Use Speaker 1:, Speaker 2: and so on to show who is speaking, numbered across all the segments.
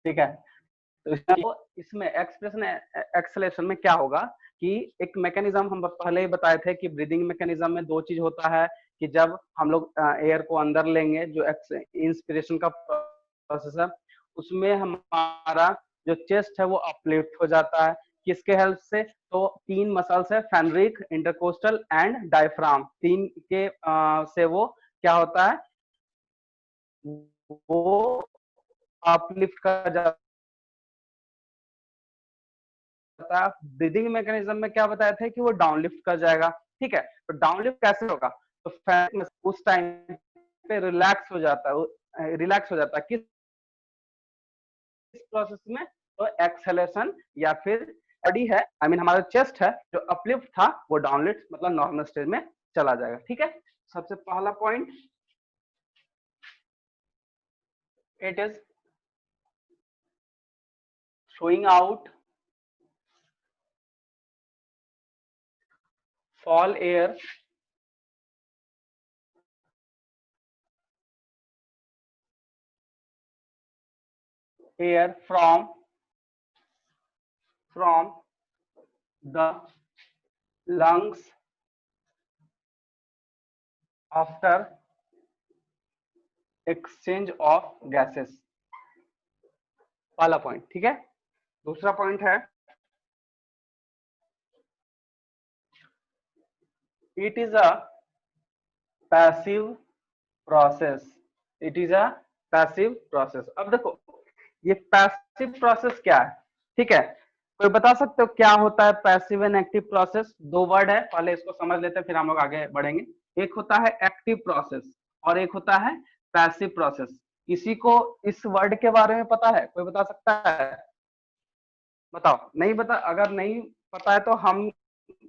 Speaker 1: ठीक है। तो इसमें एक्सप्रेशन एक्सेलरेशन में क्या होगा कि एक मैकेनिज्म हम पहले ही बताए थे कि ब्रीदिंग मैकेनिज्म में दो चीज होता है कि जब हम लोग एयर को अंदर लेंगे, जो इंस्पिरेशन का प्रोसेस है, उसमें हमारा जो चेस्ट है वो अपलिफ्ट हो जाता है। किसके हेल्प से? तो तीन मसल्स है, फेनरिक, इंटरकोस्टल एंड डायफ्राम, तीन के से वो क्या होता है, वो अपलिफ्ट कर जाता है। ब्रीदिंग मैकेनिज्म में क्या बताए थे कि वो डाउनलिफ्ट कर जाएगा। ठीक है, तो डाउनलिफ्ट कैसे होगा? तो फैन उस टाइम पे रिलैक्स हो जाता है, रिलैक्स हो जाता है किस प्रोसेस में? तो एक्सेलेरेशन या फिर बॉडी है, आई मीन हमारा चेस्ट है जो अपलिफ्ट था वो डाउनलिफ्ट मतलब नॉर्मल स्टेज में चला जाएगा। ठीक है, सबसे पहला point, it is showing out fall air from the lungs after exchange of gases। पहला पॉइंट। ठीक है, दूसरा पॉइंट है it is a passive process. It is a passive process. अब देखो ये पैसिव प्रोसेस क्या है? ठीक है, कोई बता सकते हो क्या होता है पैसिव एंड एक्टिव प्रोसेस? दो वर्ड है, पहले इसको समझ लेते हैं फिर हम लोग आगे बढ़ेंगे। एक होता है एक्टिव प्रोसेस और एक होता है पैसिव प्रोसेस। किसी को इस वर्ड के बारे में पता है? कोई बता सकता है? बताओ। नहीं बता, अगर नहीं पता है तो हम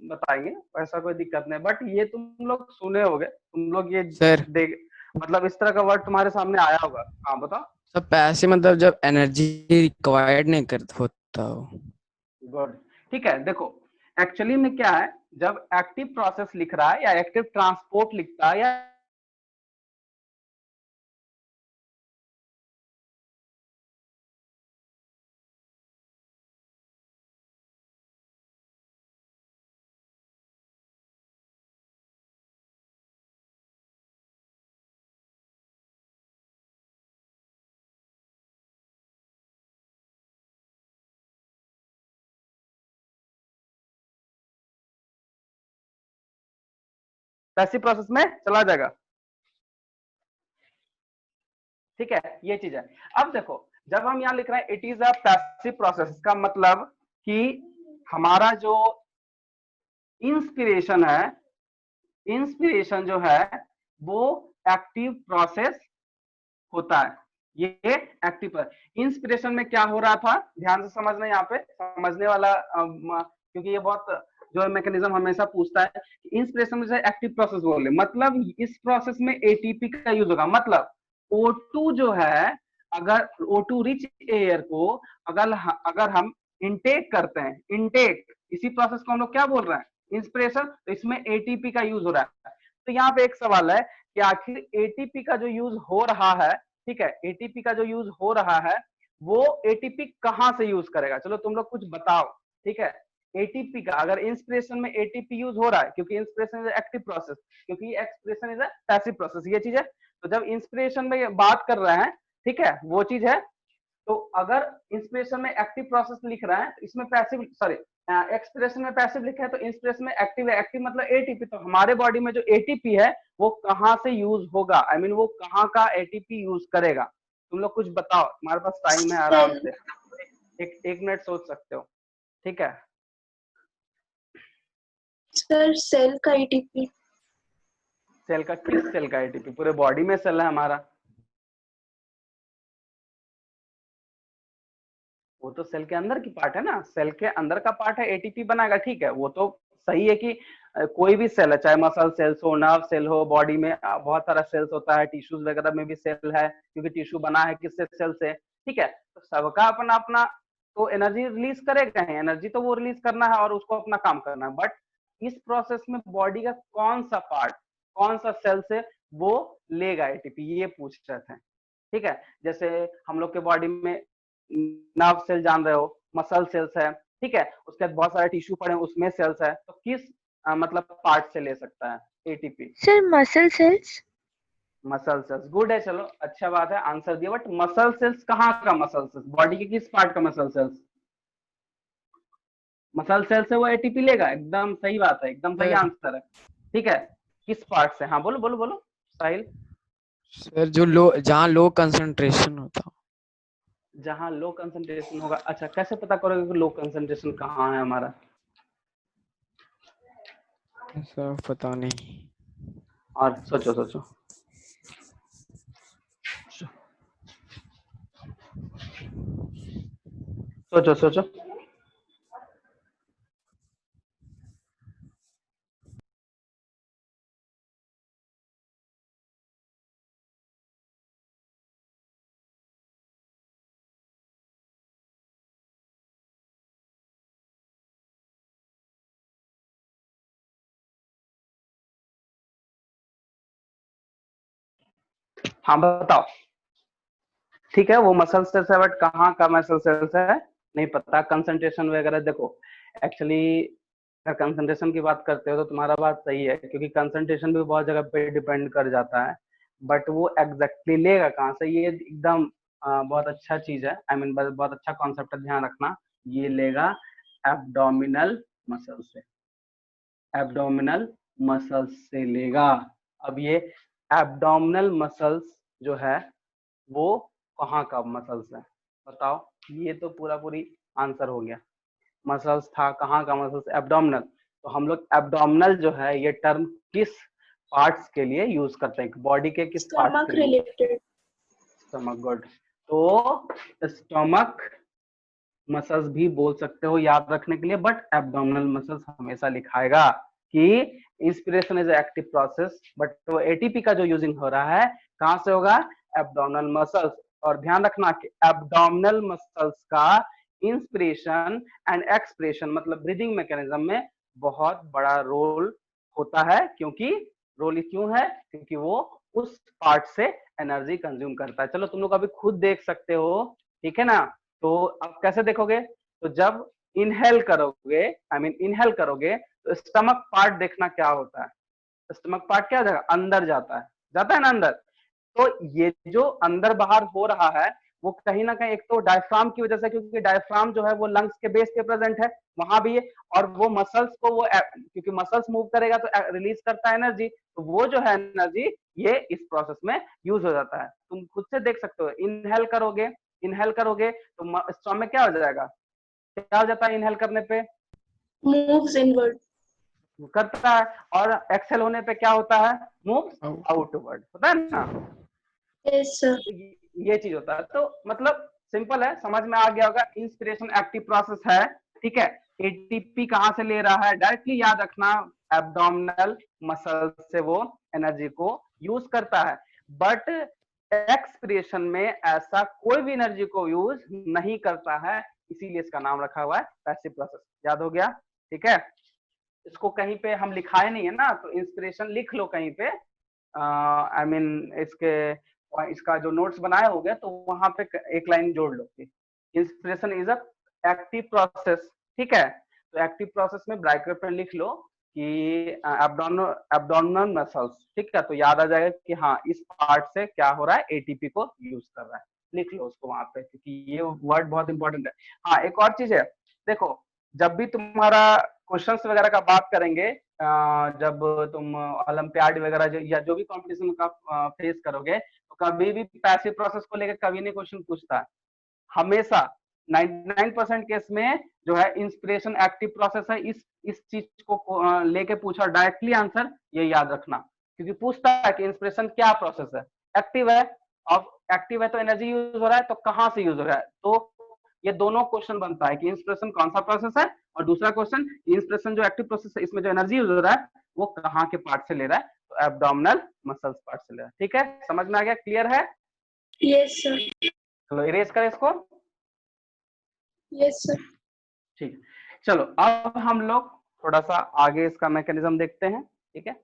Speaker 1: बताएंगे, ऐसा कोई दिक्कत नहीं, बट ये तुम लोग सुने होगे, तुम लोग ये
Speaker 2: सर
Speaker 1: देख, मतलब इस तरह का वर्ड तुम्हारे सामने आया होगा। हाँ बताओ।
Speaker 2: सर पैसे मतलब जब एनर्जी रिक्वायर्ड नहीं कर होता हो।
Speaker 1: गुड। ठीक है, देखो एक्चुअली में क्या है, जब एक्टिव प्रोसेस लिख रहा है या एक्टिव ट्रांसपोर्ट लिखता है या पैसिव प्रोसेस में चला जाएगा। ठीक है, ये चीज है। अब देखो जब हम यहाँ लिख रहे हैं it is a passive process, का मतलब कि हमारा जो इंस्पिरेशन है, इंस्पिरेशन जो है वो एक्टिव प्रोसेस होता है। ये एक्टिव इंस्पिरेशन में क्या हो रहा था, ध्यान से समझना, यहाँ पे समझने वाला क्योंकि ये बहुत जो है मैकेनिज्म हमेशा पूछता है। इंस्पिरेशन में एक्टिव प्रोसेस बोले मतलब इस प्रोसेस में एटीपी का यूज होगा। मतलब O2 जो है, अगर O2 रिच एयर को अगर अगर हम इनटेक करते हैं, इनटेक, इसी प्रोसेस को हम लोग क्या बोल रहे हैं, इंस्पिरेशन, तो इसमें एटीपी का यूज हो रहा है। तो यहाँ पे एक सवाल है कि आखिर एटीपी का जो यूज हो रहा है, ठीक है, एटीपी का जो यूज हो रहा है वो एटीपी कहां से यूज करेगा? चलो तुम लोग कुछ बताओ। ठीक है, एटीपी का अगर इंस्पिरेशन में एटीपी यूज हो रहा है, क्योंकि इंस्पिरेशन इज एक्टिव प्रोसेस, क्योंकि expression is a passive process, ये चीज है। तो जब इंस्पिरेशन में बात कर रहे हैं, ठीक है, वो चीज है। तो अगर इंस्पिरेशन में एक्टिव प्रोसेस लिख रहा है, इसमें पैसिव, सॉरी, एक्सप्रेशन में पैसिव लिखा है, तो इंस्पिरेशन में एक्टिव है। एक्टिव मतलब एटीपी। तो हमारे बॉडी में जो एटीपी है वो कहां से यूज होगा, आई मीन वो कहां का एटीपी यूज करेगा? तुम लोग कुछ बताओ, तुम्हारे पास टाइम है, आराम
Speaker 3: सेल
Speaker 1: से एक मिनट सोच सकते हो। ठीक है,
Speaker 3: सर सेल का एटीपी।
Speaker 1: सेल का? किस सेल का एटीपी? पूरे बॉडी में सेल है हमारा, वो तो सेल के अंदर की पार्ट है ना, सेल के अंदर का पार्ट है, एटीपी बनाएगा। ठीक है, वो तो सही है कि कोई भी सेल है, चाहे मसल सेल्स हो, नर्व सेल हो, बॉडी में बहुत सारा सेल्स होता है, टिश्यूज वगैरह में भी सेल है, क्योंकि टिश्यू बना है किससे? सेल से। ठीक है, तो सबका अपना अपना तो एनर्जी रिलीज करेगा ही, एनर्जी तो वो रिलीज करना है और उसको अपना काम करना है। बट इस प्रोसेस में बॉडी का कौन सा पार्ट, कौन सा सेल से वो लेगा एटीपी, ये पूछ रहे थे। ठीक है, जैसे हम लोग के बॉडी में नर्व सेल जान रहे हो, मसल सेल्स है, ठीक है, उसके बाद बहुत सारे टिश्यू पड़े हैं उसमें सेल्स है, तो किस मतलब पार्ट से ले सकता है ATP?
Speaker 3: Sir muscle cells.
Speaker 1: Muscle cells, good है, चलो अच्छा बात है, आंसर दिया। बट मसल सेल्स कहाँ का मसल सेल्स, बॉडी के किस पार्ट का मसल सेल्स? मसल सेल से वो एटीपी लेगा, एकदम सही बात है, एकदम सही
Speaker 2: सर
Speaker 1: आंसर है, ठीक है। किस पार्ट से? हाँ बोलो बोलो बोलो साहिल।
Speaker 2: सर जो जहाँ लो कंसंट्रेशन होता हो।
Speaker 1: जहाँ लो कंसंट्रेशन होगा, अच्छा कैसे पता करोगे कि लो कंसंट्रेशन कहाँ है हमारा?
Speaker 2: सर पता नहीं।
Speaker 1: और सोचो सोचो सोचो सोचो। हाँ बताओ। ठीक है, वो मसल सेल्स है, बट कहाँ का मसल सेल्स है नहीं पता। कंसंट्रेशन वगैरह देखो, एक्चुअली अगर कंसंट्रेशन की बात करते हो तो तुम्हारा बात सही है, क्योंकि कंसंट्रेशन भी बहुत जगह पे डिपेंड कर जाता है, बट वो एग्जैक्टली लेगा कहाँ से, ये एकदम बहुत अच्छा चीज है, आई मीन बहुत अच्छा कॉन्सेप्ट है, ध्यान रखना। ये लेगा एब्डोमिनल मसल से, एब्डोमिनल मसल्स से लेगा। अब ये एब्डोमिनल मसल्स जो है वो कहाँ का मसल्स है बताओ? ये तो पूरा पूरी आंसर हो गया। मसल्स था कहाँ का मसल्स? एब्डोमिनल। तो हम लोग एब्डोमिनल जो है ये टर्म किस पार्ट्स के लिए यूज करते हैं, बॉडी के किस पार्ट्स के
Speaker 3: स्टमक
Speaker 1: लिए?
Speaker 3: रिलेटेड।
Speaker 1: Stomach, good. तो स्टमक मसल्स भी बोल सकते हो याद रखने के लिए, बट एब्डोमिनल मसल्स हमेशा लिखाएगा कि inspiration is active process, but तो एटीपी का जो यूजिंग हो रहा है कहां से होगा? Abdominal muscles. और ध्यान रखना कि एब्डोमिनल मसल्स का इंस्पिरेशन एंड एक्सप्रेशन मतलब ब्रीदिंग मैकेनिज्म में बहुत बड़ा रोल होता है, क्योंकि रोल क्यों है? क्योंकि वो उस पार्ट से एनर्जी कंज्यूम करता है। चलो तुम लोग अभी खुद देख सकते हो, ठीक है ना? तो अब कैसे देखोगे? तो जब इनहेल करोगे, आई मीन इनहेल करोगे, तो स्टमक पार्ट देखना क्या होता है। स्टमक पार्ट क्या हो जाएगा? अंदर जाता है ना अंदर। तो ये जो अंदर बाहर हो रहा है वो कहीं ना कहीं एक तो डायफ्राम की वजह से, क्योंकि डायफ्राम जो है वो लंग्स के बेस पे प्रेजेंट है, वहां भी है। और वो मसल्स को वो क्योंकि मसल्स मूव करेगा तो रिलीज करता है एनर्जी, तो वो जो है एनर्जी ये इस प्रोसेस में यूज हो जाता है। तुम खुद से देख सकते हो, इनहेल करोगे तो स्टमक क्या हो जाएगा? क्या हो जाता है इनहेल करने पे?
Speaker 3: Moves inward.
Speaker 1: करता है। और एक्सेल होने पे क्या होता है? मूव्स आउटवर्ड, होता है ना?
Speaker 3: Yes sir.
Speaker 1: तो ये चीज होता है। तो मतलब सिंपल है, समझ में आ गया होगा। इंस्पिरेशन एक्टिव प्रोसेस है, ठीक है। एटीपी कहाँ से ले रहा है? डायरेक्टली याद रखना, एब्डोमिनल मसल से वो एनर्जी को यूज करता है। बट एक्सपिरेशन में ऐसा कोई भी एनर्जी को यूज नहीं करता है, इसीलिए इसका नाम रखा हुआ है पैसिव प्रोसेस। याद हो गया? ठीक है। इसको कहीं पे हम लिखाए नहीं है ना, तो इंस्पिरेशन लिख लो कहीं पे, आई मीन इसके इसका जो नोट्स बनाए होगे तो वहां पे एक लाइन जोड़ लो कि inspiration is a active process, ठीक है। तो एक्टिव प्रोसेस में ब्रैकेट में लिख लो कि एब्डोमिनल मसल्स, ठीक है। तो याद आ जाएगा कि हाँ इस पार्ट से क्या हो रहा है, एटीपी को यूज कर रहा है। लिख लो उसको वहां पे, क्योंकि ये वर्ड बहुत इंपॉर्टेंट है। हाँ एक और चीज है, देखो जब भी तुम्हारा क्वेश्चंस वगैरह का बात करेंगे, जब तुम ओलंपियाड वगैरह या जो भी कंपटीशन का फेस करोगे, तो कभी भी पैसिव प्रोसेस को लेकर कभी नहीं क्वेश्चन पूछता है। हमेशा 99% केस में जो है इंस्पिरेशन एक्टिव प्रोसेस है, इस चीज को लेके पूछा डायरेक्टली आंसर ये याद रखना, क्योंकि पूछता है कि इंस्पिरेशन क्या प्रोसेस है, एक्टिव है। अब एक्टिव है तो एनर्जी यूज हो रहा है, तो कहां से यूज हो रहा है? तो ये दोनों क्वेश्चन बनता है कि इंस्पिरेशन कौन सा प्रोसेस है, और दूसरा क्वेश्चन इंस्पिरेशन जो एक्टिव प्रोसेस है इसमें जो एनर्जी यूज हो रहा है वो कहाँ के पार्ट से ले रहा है? तो एब्डोमिनल मसल्स पार्ट से ले रहा है। ठीक है, समझ में आ गया? क्लियर है?
Speaker 3: Yes sir.
Speaker 1: चलो इरेज करें इसको।
Speaker 3: Yes sir.
Speaker 1: ठीक, चलो अब हम लोग थोड़ा सा आगे इसका मैकेनिज्म देखते हैं, ठीक है।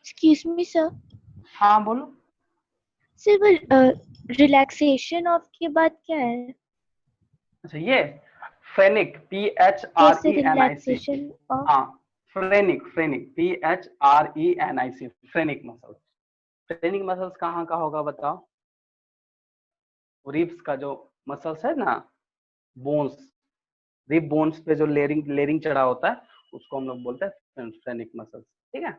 Speaker 3: Excuse me, sir.
Speaker 1: हाँ बोलो।
Speaker 3: सर वो रिलैक्सेशन ऑफ के बाद क्या है?
Speaker 1: अच्छा ये फ्रेनिक,
Speaker 3: जैसे
Speaker 1: PHRENIC।
Speaker 3: रिलैक्सेशन ऑफ
Speaker 1: हाँ phrenic, phrenic PHRENIC, phrenic muscles. Phrenic muscles कहाँ का होगा बताओ? रिब्स का जो मसल्स है ना, बोन्स, रिब बोन्स पे जो लेयरिंग लेयरिंग चढ़ा होता है उसको हम लोग बोलते हैं फ्रेनिक मसल्स। ठीक है।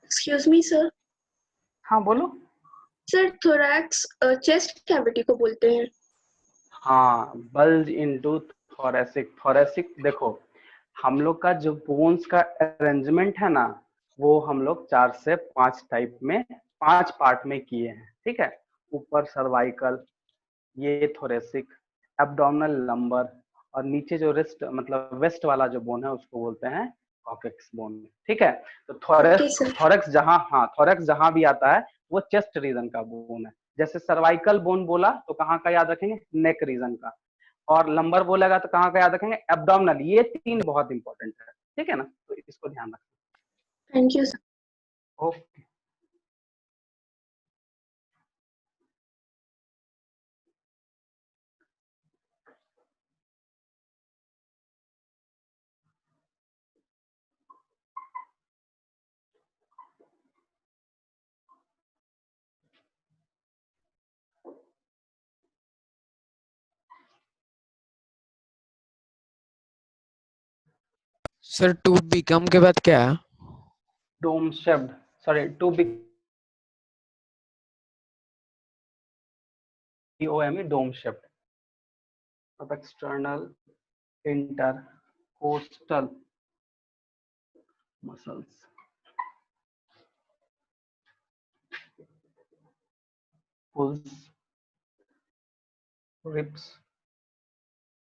Speaker 3: Excuse me sir.
Speaker 1: हाँ बोलो।
Speaker 3: सर थोरैक्स चेस्ट कैविटी को बोलते हैं।
Speaker 1: हाँ बल्ज इनटू थोरेसिक। थोरेसिक देखो, हम लोग का जो बोन्स का अरेंजमेंट है ना, वो हम लोग 4 से 5 टाइप में, 5 पार्ट में किए हैं। ठीक है। ऊपर सर्वाइकल, ये थोरेसिक, एब्डोमिनल लंबर, और नीचे जो रिस्ट मतलब वेस्ट वाला जो बोन है उसको बोलते हैं कॉकेक्स बोन। ठीक है। तो
Speaker 3: ओके
Speaker 1: थोरेक्स,
Speaker 3: सर।
Speaker 1: थोरेक्स जहां, हाँ थोरेक्स जहां भी आता है वो चेस्ट रीजन का बोन है। जैसे सर्वाइकल बोन बोला तो कहाँ का याद रखेंगे? नेक रीजन का। और लंबर बोलेगा तो कहाँ का याद रखेंगे? एब्डोमिनल। ये 3 बहुत इंपॉर्टेंट है। ठीक है ना, तो इसको ध्यान
Speaker 3: थैंक यू सर।
Speaker 1: रखना। ओके।
Speaker 2: सर टू बिकम के बाद क्या है?
Speaker 1: Dome shaped, sorry to be OME, dome shaped of external intercostal muscles, pulls, ribs,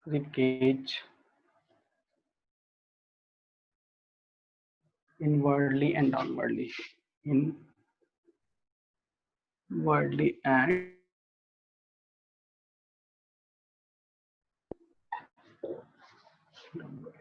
Speaker 1: rib cage, inwardly and downwardly, inwardly and downwardly.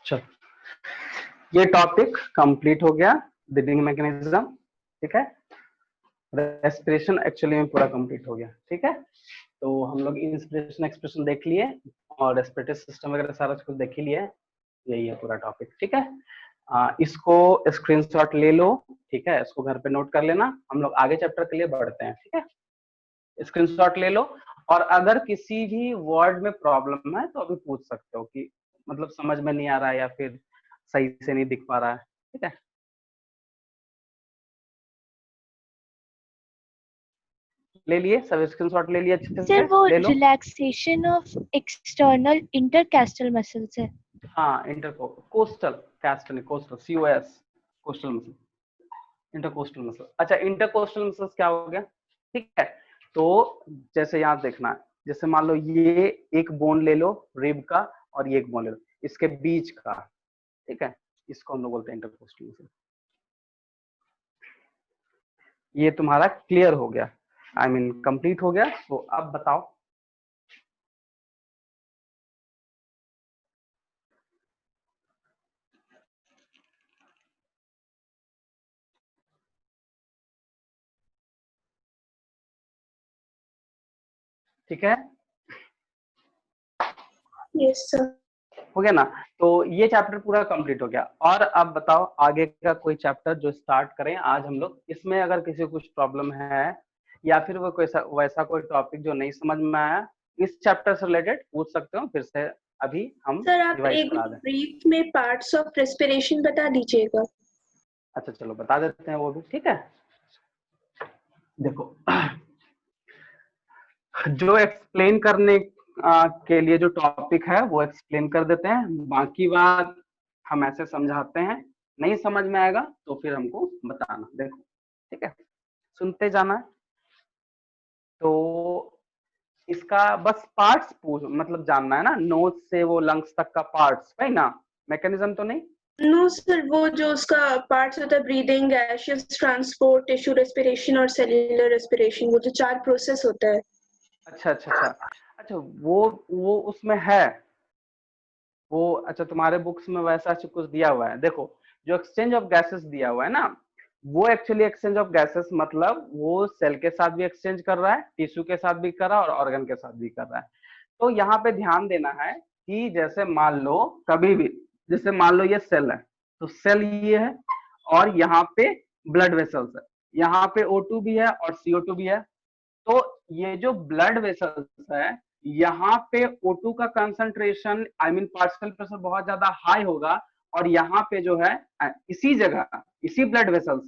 Speaker 1: चलो, ये टॉपिक कंप्लीट हो गया, breathing mechanism. ठीक है। रेस्पिरेशन एक्चुअली में पूरा कंप्लीट हो गया। ठीक है। तो हम लोग इंस्पिरेशन एक्सप्रेशन देख लिए और रेस्पिरेटरी सिस्टम वगैरह सारा कुछ देख ही लिए। यही है पूरा टॉपिक। ठीक है। इसको स्क्रीनशॉट ले लो। ठीक है, इसको घर पे नोट कर लेना। हम लोग आगे चैप्टर के लिए बढ़ते हैं। ठीक है, स्क्रीनशॉट ले लो। और अगर किसी भी वर्ड में प्रॉब्लम है तो अभी पूछ सकते हो कि मतलब समझ में नहीं आ रहा है या फिर सही से नहीं दिख पा रहा है। ठीक है, ले लिए सब? स्क्रीनशॉट ले लिए अच्छे
Speaker 3: सर
Speaker 1: से?
Speaker 3: वो
Speaker 1: ले लो।
Speaker 3: Relaxation of external intercostal muscles है।
Speaker 1: हाँ intercostal, costal costal, COS, costal muscle, intercostal muscle. अच्छा इंटरकोस्टल मसल्स क्या हो गया? ठीक है, तो जैसे यहाँ देखना है, जैसे मान लो ये एक बोन ले लो रिब का, और ये एक बोन ले लो इसके बीच का। ठीक है, इसको हम लोग बोलते हैं इंटरकोस्टल मसल। ये तुम्हारा क्लियर हो गया, आई मीन कंप्लीट हो गया। तो अब बताओ। ठीक है,
Speaker 3: यस सर।
Speaker 1: हो गया ना। तो ये चैप्टर पूरा कंप्लीट हो गया। और अब बताओ आगे का कोई चैप्टर जो स्टार्ट करें आज हम लोग। इसमें अगर किसी को कुछ प्रॉब्लम है या फिर वो कोई वैसा कोई टॉपिक जो नहीं समझ में आया इस चैप्टर से रिलेटेड पूछ सकते हो, फिर से अभी हम
Speaker 4: सर आप
Speaker 1: रिवाइज
Speaker 4: एक
Speaker 1: करा दें।
Speaker 4: ब्रीफ में पार्ट्स ऑफ रेस्पिरेशन बता दीजिएगा।
Speaker 1: अच्छा चलो बता देते हैं वो भी, ठीक है। देखो जो एक्सप्लेन करने के लिए जो टॉपिक है वो एक्सप्लेन कर देते हैं, बाकी बात हम ऐसे समझाते हैं, नहीं समझ में आएगा तो फिर हमको बताना। देखो ठीक है, सुनते जाना है। तो इसका बस पार्ट्स पूछ मतलब जानना है ना, नोज से वो लंग्स तक का पार्ट्स है ना, मैकेनिज्म तो नहीं।
Speaker 4: नो सर, वो जो उसका पार्ट्स होता है breathing, gaseous transport, tissue respiration और सेल्यूलर रेस्पिरेशन, वो जो 4 प्रोसेस होता है।
Speaker 1: अच्छा अच्छा अच्छा अच्छा, वो उसमें है वो। अच्छा तुम्हारे बुक्स में वैसा कुछ दिया हुआ है। देखो जो एक्सचेंज ऑफ गैसेस दिया हुआ है ना, वो एक्चुअली एक्सचेंज ऑफ गैसेस मतलब वो सेल के साथ भी एक्सचेंज कर रहा है, टिश्यू के साथ भी कर रहा है और ऑर्गन के साथ भी कर रहा है। तो यहाँ पे ध्यान देना है कि जैसे मान लो कभी भी, जैसे मान लो ये सेल है तो सेल ये है और यहाँ पे ब्लड वेसल्स है, यहाँ पे O2 भी है और CO2 भी है। तो ये जो ब्लड वेसल्स है यहाँ पे O2 का concentration I mean partial pressure बहुत ज्यादा हाई होगा, और यहाँ पे जो है इसी जगह इसी ब्लड वेसल्स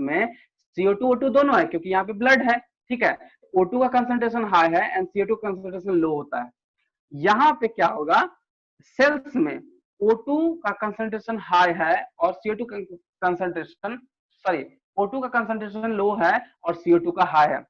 Speaker 1: में CO2 O2 दोनों है क्योंकि यहाँ पे ब्लड है, ठीक है। O2 का कंसंट्रेशन हाई है एंड CO2 कंसंट्रेशन लो होता है। यहाँ पे क्या होगा, सेल्स में O2 का कंसंट्रेशन हाई है और CO2 कंसंट्रेशन सॉरी O2 का कंसंट्रेशन लो है और CO2 का हाई है।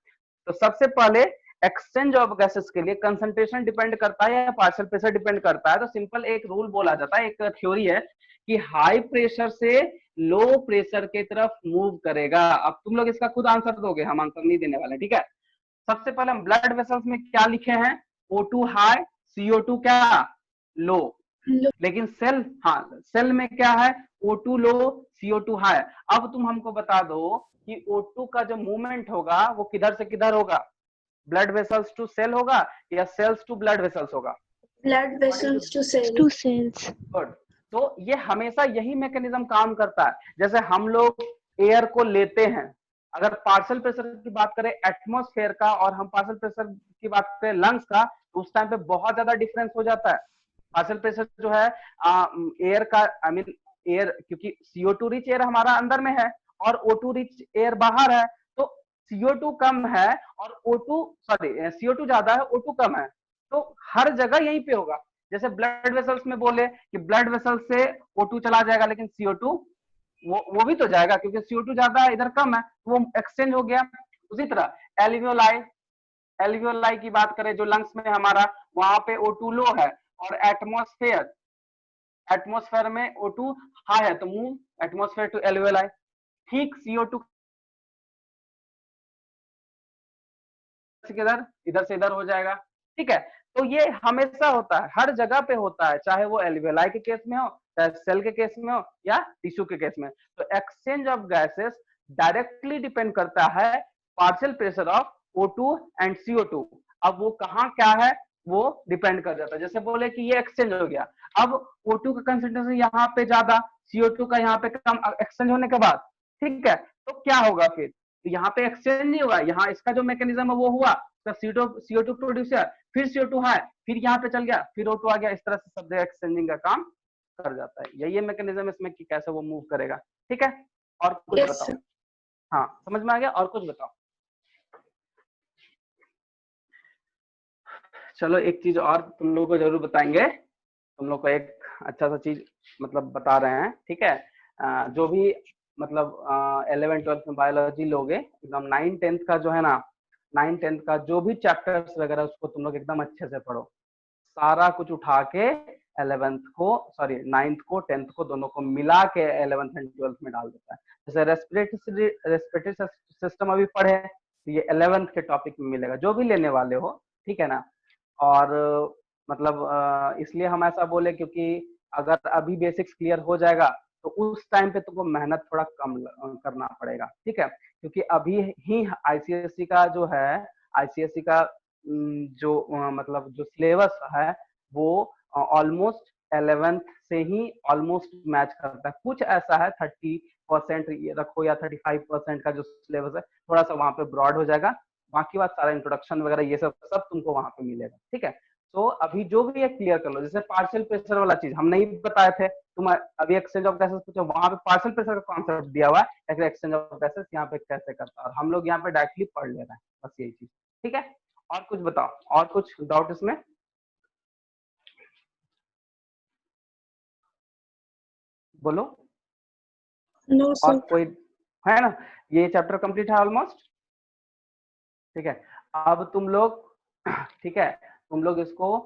Speaker 1: तो सबसे पहले एक्सचेंज ऑफ गैसेस के लिए कंसंट्रेशन डिपेंड करता है या पार्शियल प्रेशर डिपेंड करता है। तो सिंपल एक रूल बोला जाता है, एक थ्योरी है कि हाई प्रेशर से लो प्रेशर की तरफ मूव करेगा। अब तुम लोग इसका खुद आंसर दोगे, हम आंसर नहीं देने वाले, ठीक है। सबसे पहले हम ब्लड वेसल्स में क्या लिखे हैं, O2 हाई CO2 क्या लो, लेकिन सेल हाँ सेल में क्या है O2 लो CO2 हाई। अब तुम हमको बता दो कि O2 का जो मूवमेंट होगा वो किधर से किधर होगा, ब्लड वेसल्स टू सेल होगा या सेल्स टू ब्लड वेसल्स होगा।
Speaker 4: Blood vessels to cell.
Speaker 3: To cells.
Speaker 1: Good. तो ये हमेशा यही मैकेनिज्म काम करता है। जैसे हम लोग एयर को लेते हैं, अगर पार्शियल प्रेशर की बात करें एटमॉस्फेयर का और हम पार्शियल प्रेशर की बात करें लंग्स का, तो उस टाइम पे बहुत ज्यादा डिफरेंस हो जाता है। पार्शियल प्रेशर जो है एयर का आई मीन एयर, क्योंकि CO2 रिच एयर हमारा अंदर में है और O2 रिच एयर बाहर है, तो CO2 कम है और CO2 ज्यादा है O2 कम है, तो हर जगह यहीं पे होगा। जैसे ब्लड वेसल्स में बोले कि ब्लड वेसल से O2 चला जाएगा लेकिन CO2 वो भी तो जाएगा क्योंकि CO2 ज्यादा है इधर कम है, वो एक्सचेंज हो गया। उसी तरह एल्वियोलाई की बात करें जो लंग्स में हमारा, वहां पे O2 लो है और एटमॉस्फेयर में O2 हाई है, तो मूव एटमॉस्फेयर टू एल्वियोलाई। ठीक CO2 किधर, इधर से इधर हो जाएगा, ठीक है। तो ये हमेशा होता है, हर जगह पे होता है, चाहे वो एल्वियोलाई के केस में हो, चाहे सेल के केस में हो या टिश्यू के केस में। तो exchange of gases directly depend करता है partial pressure of O2 and CO2। अब वो कहाँ क्या है वो डिपेंड कर जाता है। जैसे बोले कि ये एक्सचेंज हो गया, अब O2 का कंसंट्रेशन यहाँ पे ज्यादा, CO2 का यहाँ पे कम, एक्सचेंज होने के बाद, ठीक है। तो क्या होगा फिर, तो यहाँ पे एक्सचेंज नहीं हुआ, यहाँ इसका जो मैकेनिज्म है वो हुआ, तो CO2 प्रोड्यूसर, फिर CO2 है, फिर यहाँ पे चल गया, फिर O2 आ गया, इस तरह से सब जगह एक्सचेंजिंग का काम कर जाता है। यही मैकेनिज्म इसमें कि कैसे वो मूव करेगा, ठीक है। और कुछ बताओ, हाँ समझ में आ गया, और कुछ बताओ। चलो एक चीज और तुम लोगों को जरूर बताएंगे, तुम लोग को एक अच्छा सा चीज मतलब बता रहे हैं, ठीक है। जो भी मतलब 11th-12th में बायोलॉजी लोगे, एकदम 9th-10th का जो है ना, 9th-10th का जो भी चैप्टर्स वगैरह उसको तुम लोग एकदम अच्छे से पढ़ो, सारा कुछ उठा के 9th को 10th को दोनों को मिला के 11th एंड 12th में डाल देता है। जैसे रेस्पिरेटरी सिस्टम अभी पढ़े तो ये 11th के टॉपिक में मिलेगा, जो भी लेने वाले हो, ठीक है ना। और मतलब इसलिए हम ऐसा बोले क्योंकि अगर अभी बेसिक्स क्लियर हो जाएगा तो उस टाइम पे तुमको मेहनत थोड़ा कम करना पड़ेगा, ठीक है। क्योंकि अभी ही आईसीएसई का जो है, आईसीएसई का जो मतलब जो सिलेबस है वो ऑलमोस्ट 11th से ही ऑलमोस्ट मैच करता है। कुछ ऐसा है 30% ये रखो या 35% का जो सिलेबस है थोड़ा सा वहां पे ब्रॉड हो जाएगा, बाकी बात सारा इंट्रोडक्शन वगैरह ये सब सब तुमको वहां पे मिलेगा। ठीक है, तो अभी जो भी है क्लियर कर लो। जैसे पार्शियल प्रेशर वाला चीज हम नहीं बताए थे, तुम अभी एक्सचेंज ऑफ गैसेस पूछो, वहां पे पार्शियल प्रेशर का कॉन्सेप्ट दिया हुआ है, एक्सचेंज ऑफ गैसेस यहाँ पे कैसे करता है, और हम लोग यहाँ पे डायरेक्टली पढ़ ले रहे हैं, बस यही चीज। ठीक है, और कुछ बताओ, और कुछ डाउट इसमें? बोलो।
Speaker 4: नो
Speaker 1: और
Speaker 4: सर।
Speaker 1: कोई है ना? ये चैप्टर कंप्लीट है ऑलमोस्ट। ठीक है, अब तुम लोग ठीक है, तुम लोग इसको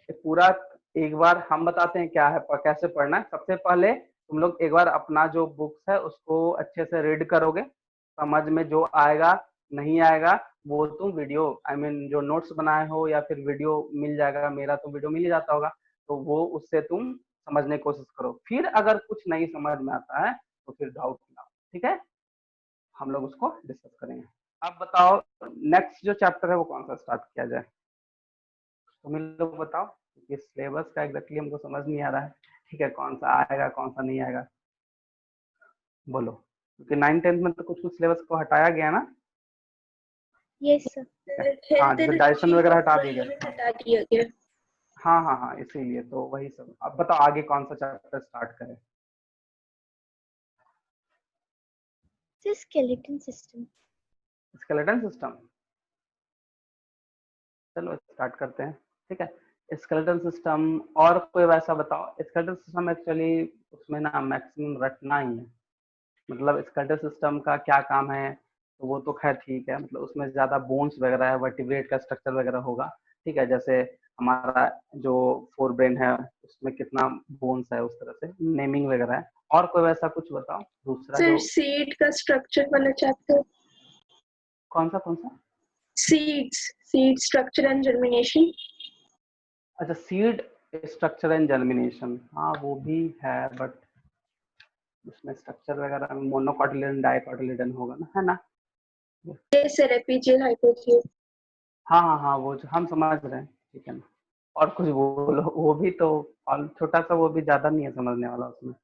Speaker 1: पूरा एक बार हम बताते हैं क्या है, कैसे पढ़ना है। सबसे पहले तुम लोग एक बार अपना जो बुक्स है उसको अच्छे से रीड करोगे, समझ में जो आएगा नहीं आएगा वो तुम वीडियो जो नोट्स बनाए हो या फिर वीडियो मिल जाएगा, मेरा तो वीडियो मिल ही जाता होगा, तो वो उससे तुम समझने की कोशिश करो। फिर अगर कुछ नहीं समझ में आता है तो फिर डाउट लाओ। ठीक है, हम लोग उसको डिस्कस करेंगे। अब बताओ नेक्स्ट जो चैप्टर है वो कौन सा स्टार्ट किया जाए, तुम लोग बताओ, क्योंकि सिलेबस का एग्जैक्टली हमको समझ नहीं आ रहा है। ठीक है, कौन सा आएगा कौन सा नहीं आएगा, बोलो, क्योंकि 9th-10th में तो कुछ कुछ सिलेबस को हटाया गया ना।
Speaker 3: Yes, sir.
Speaker 1: हाँ,
Speaker 4: हेल्थ
Speaker 1: जैसे
Speaker 4: एंड
Speaker 1: डाइजेशन वगैरह हटा दिया गया।
Speaker 4: यूनिट हटा दिया गया।
Speaker 1: हाँ हाँ हाँ, इसीलिए तो वही सब। अब बताओ आगे कौन सा चैप्टर स्टार्ट करें।
Speaker 3: The skeleton system.
Speaker 1: Skeleton system, चलो स्टार्ट करते हैं। ठीक है, स्केलेटन सिस्टम, और कोई वैसा बताओ। स्केलेटन सिस्टम एक्चुअली उसमें ना मैक्सिमम रटना ही है, मतलब स्केलेटल सिस्टम का क्या काम है तो वो तो खैर ठीक है, मतलब उसमें ज्यादा बोन्स वगैरह है, वर्टिब्रेट का स्ट्रक्चर वगैरह होगा। ठीक है, जैसे हमारा जो फोर ब्रेन है उसमें कितना बोन्स है, उस तरह से नेमिंग वगैरह है। और कोई वैसा कुछ बताओ दूसरा
Speaker 4: सर
Speaker 1: जो।
Speaker 4: सीड का स्ट्रक्चर वाला चैप्टर।
Speaker 1: कौन सा
Speaker 4: seeds, seed structure and germination.
Speaker 1: अच्छा, सीड स्ट्रक्चर एंड जर्मिनेशन, हाँ वो भी है, बट उसमें स्ट्रक्चर वगैरह मोनोकॉटिलिडन डाइकॉटिलिडन होगा ना, है ना?
Speaker 4: Yes sir, epigeal hypogeal.
Speaker 1: हाँ हाँ हाँ, वो जो हम समझ रहे हैं, ठीक है ना। और कुछ बोलो, वो भी तो और छोटा सा, वो भी ज्यादा नहीं है समझने वाला, उसमें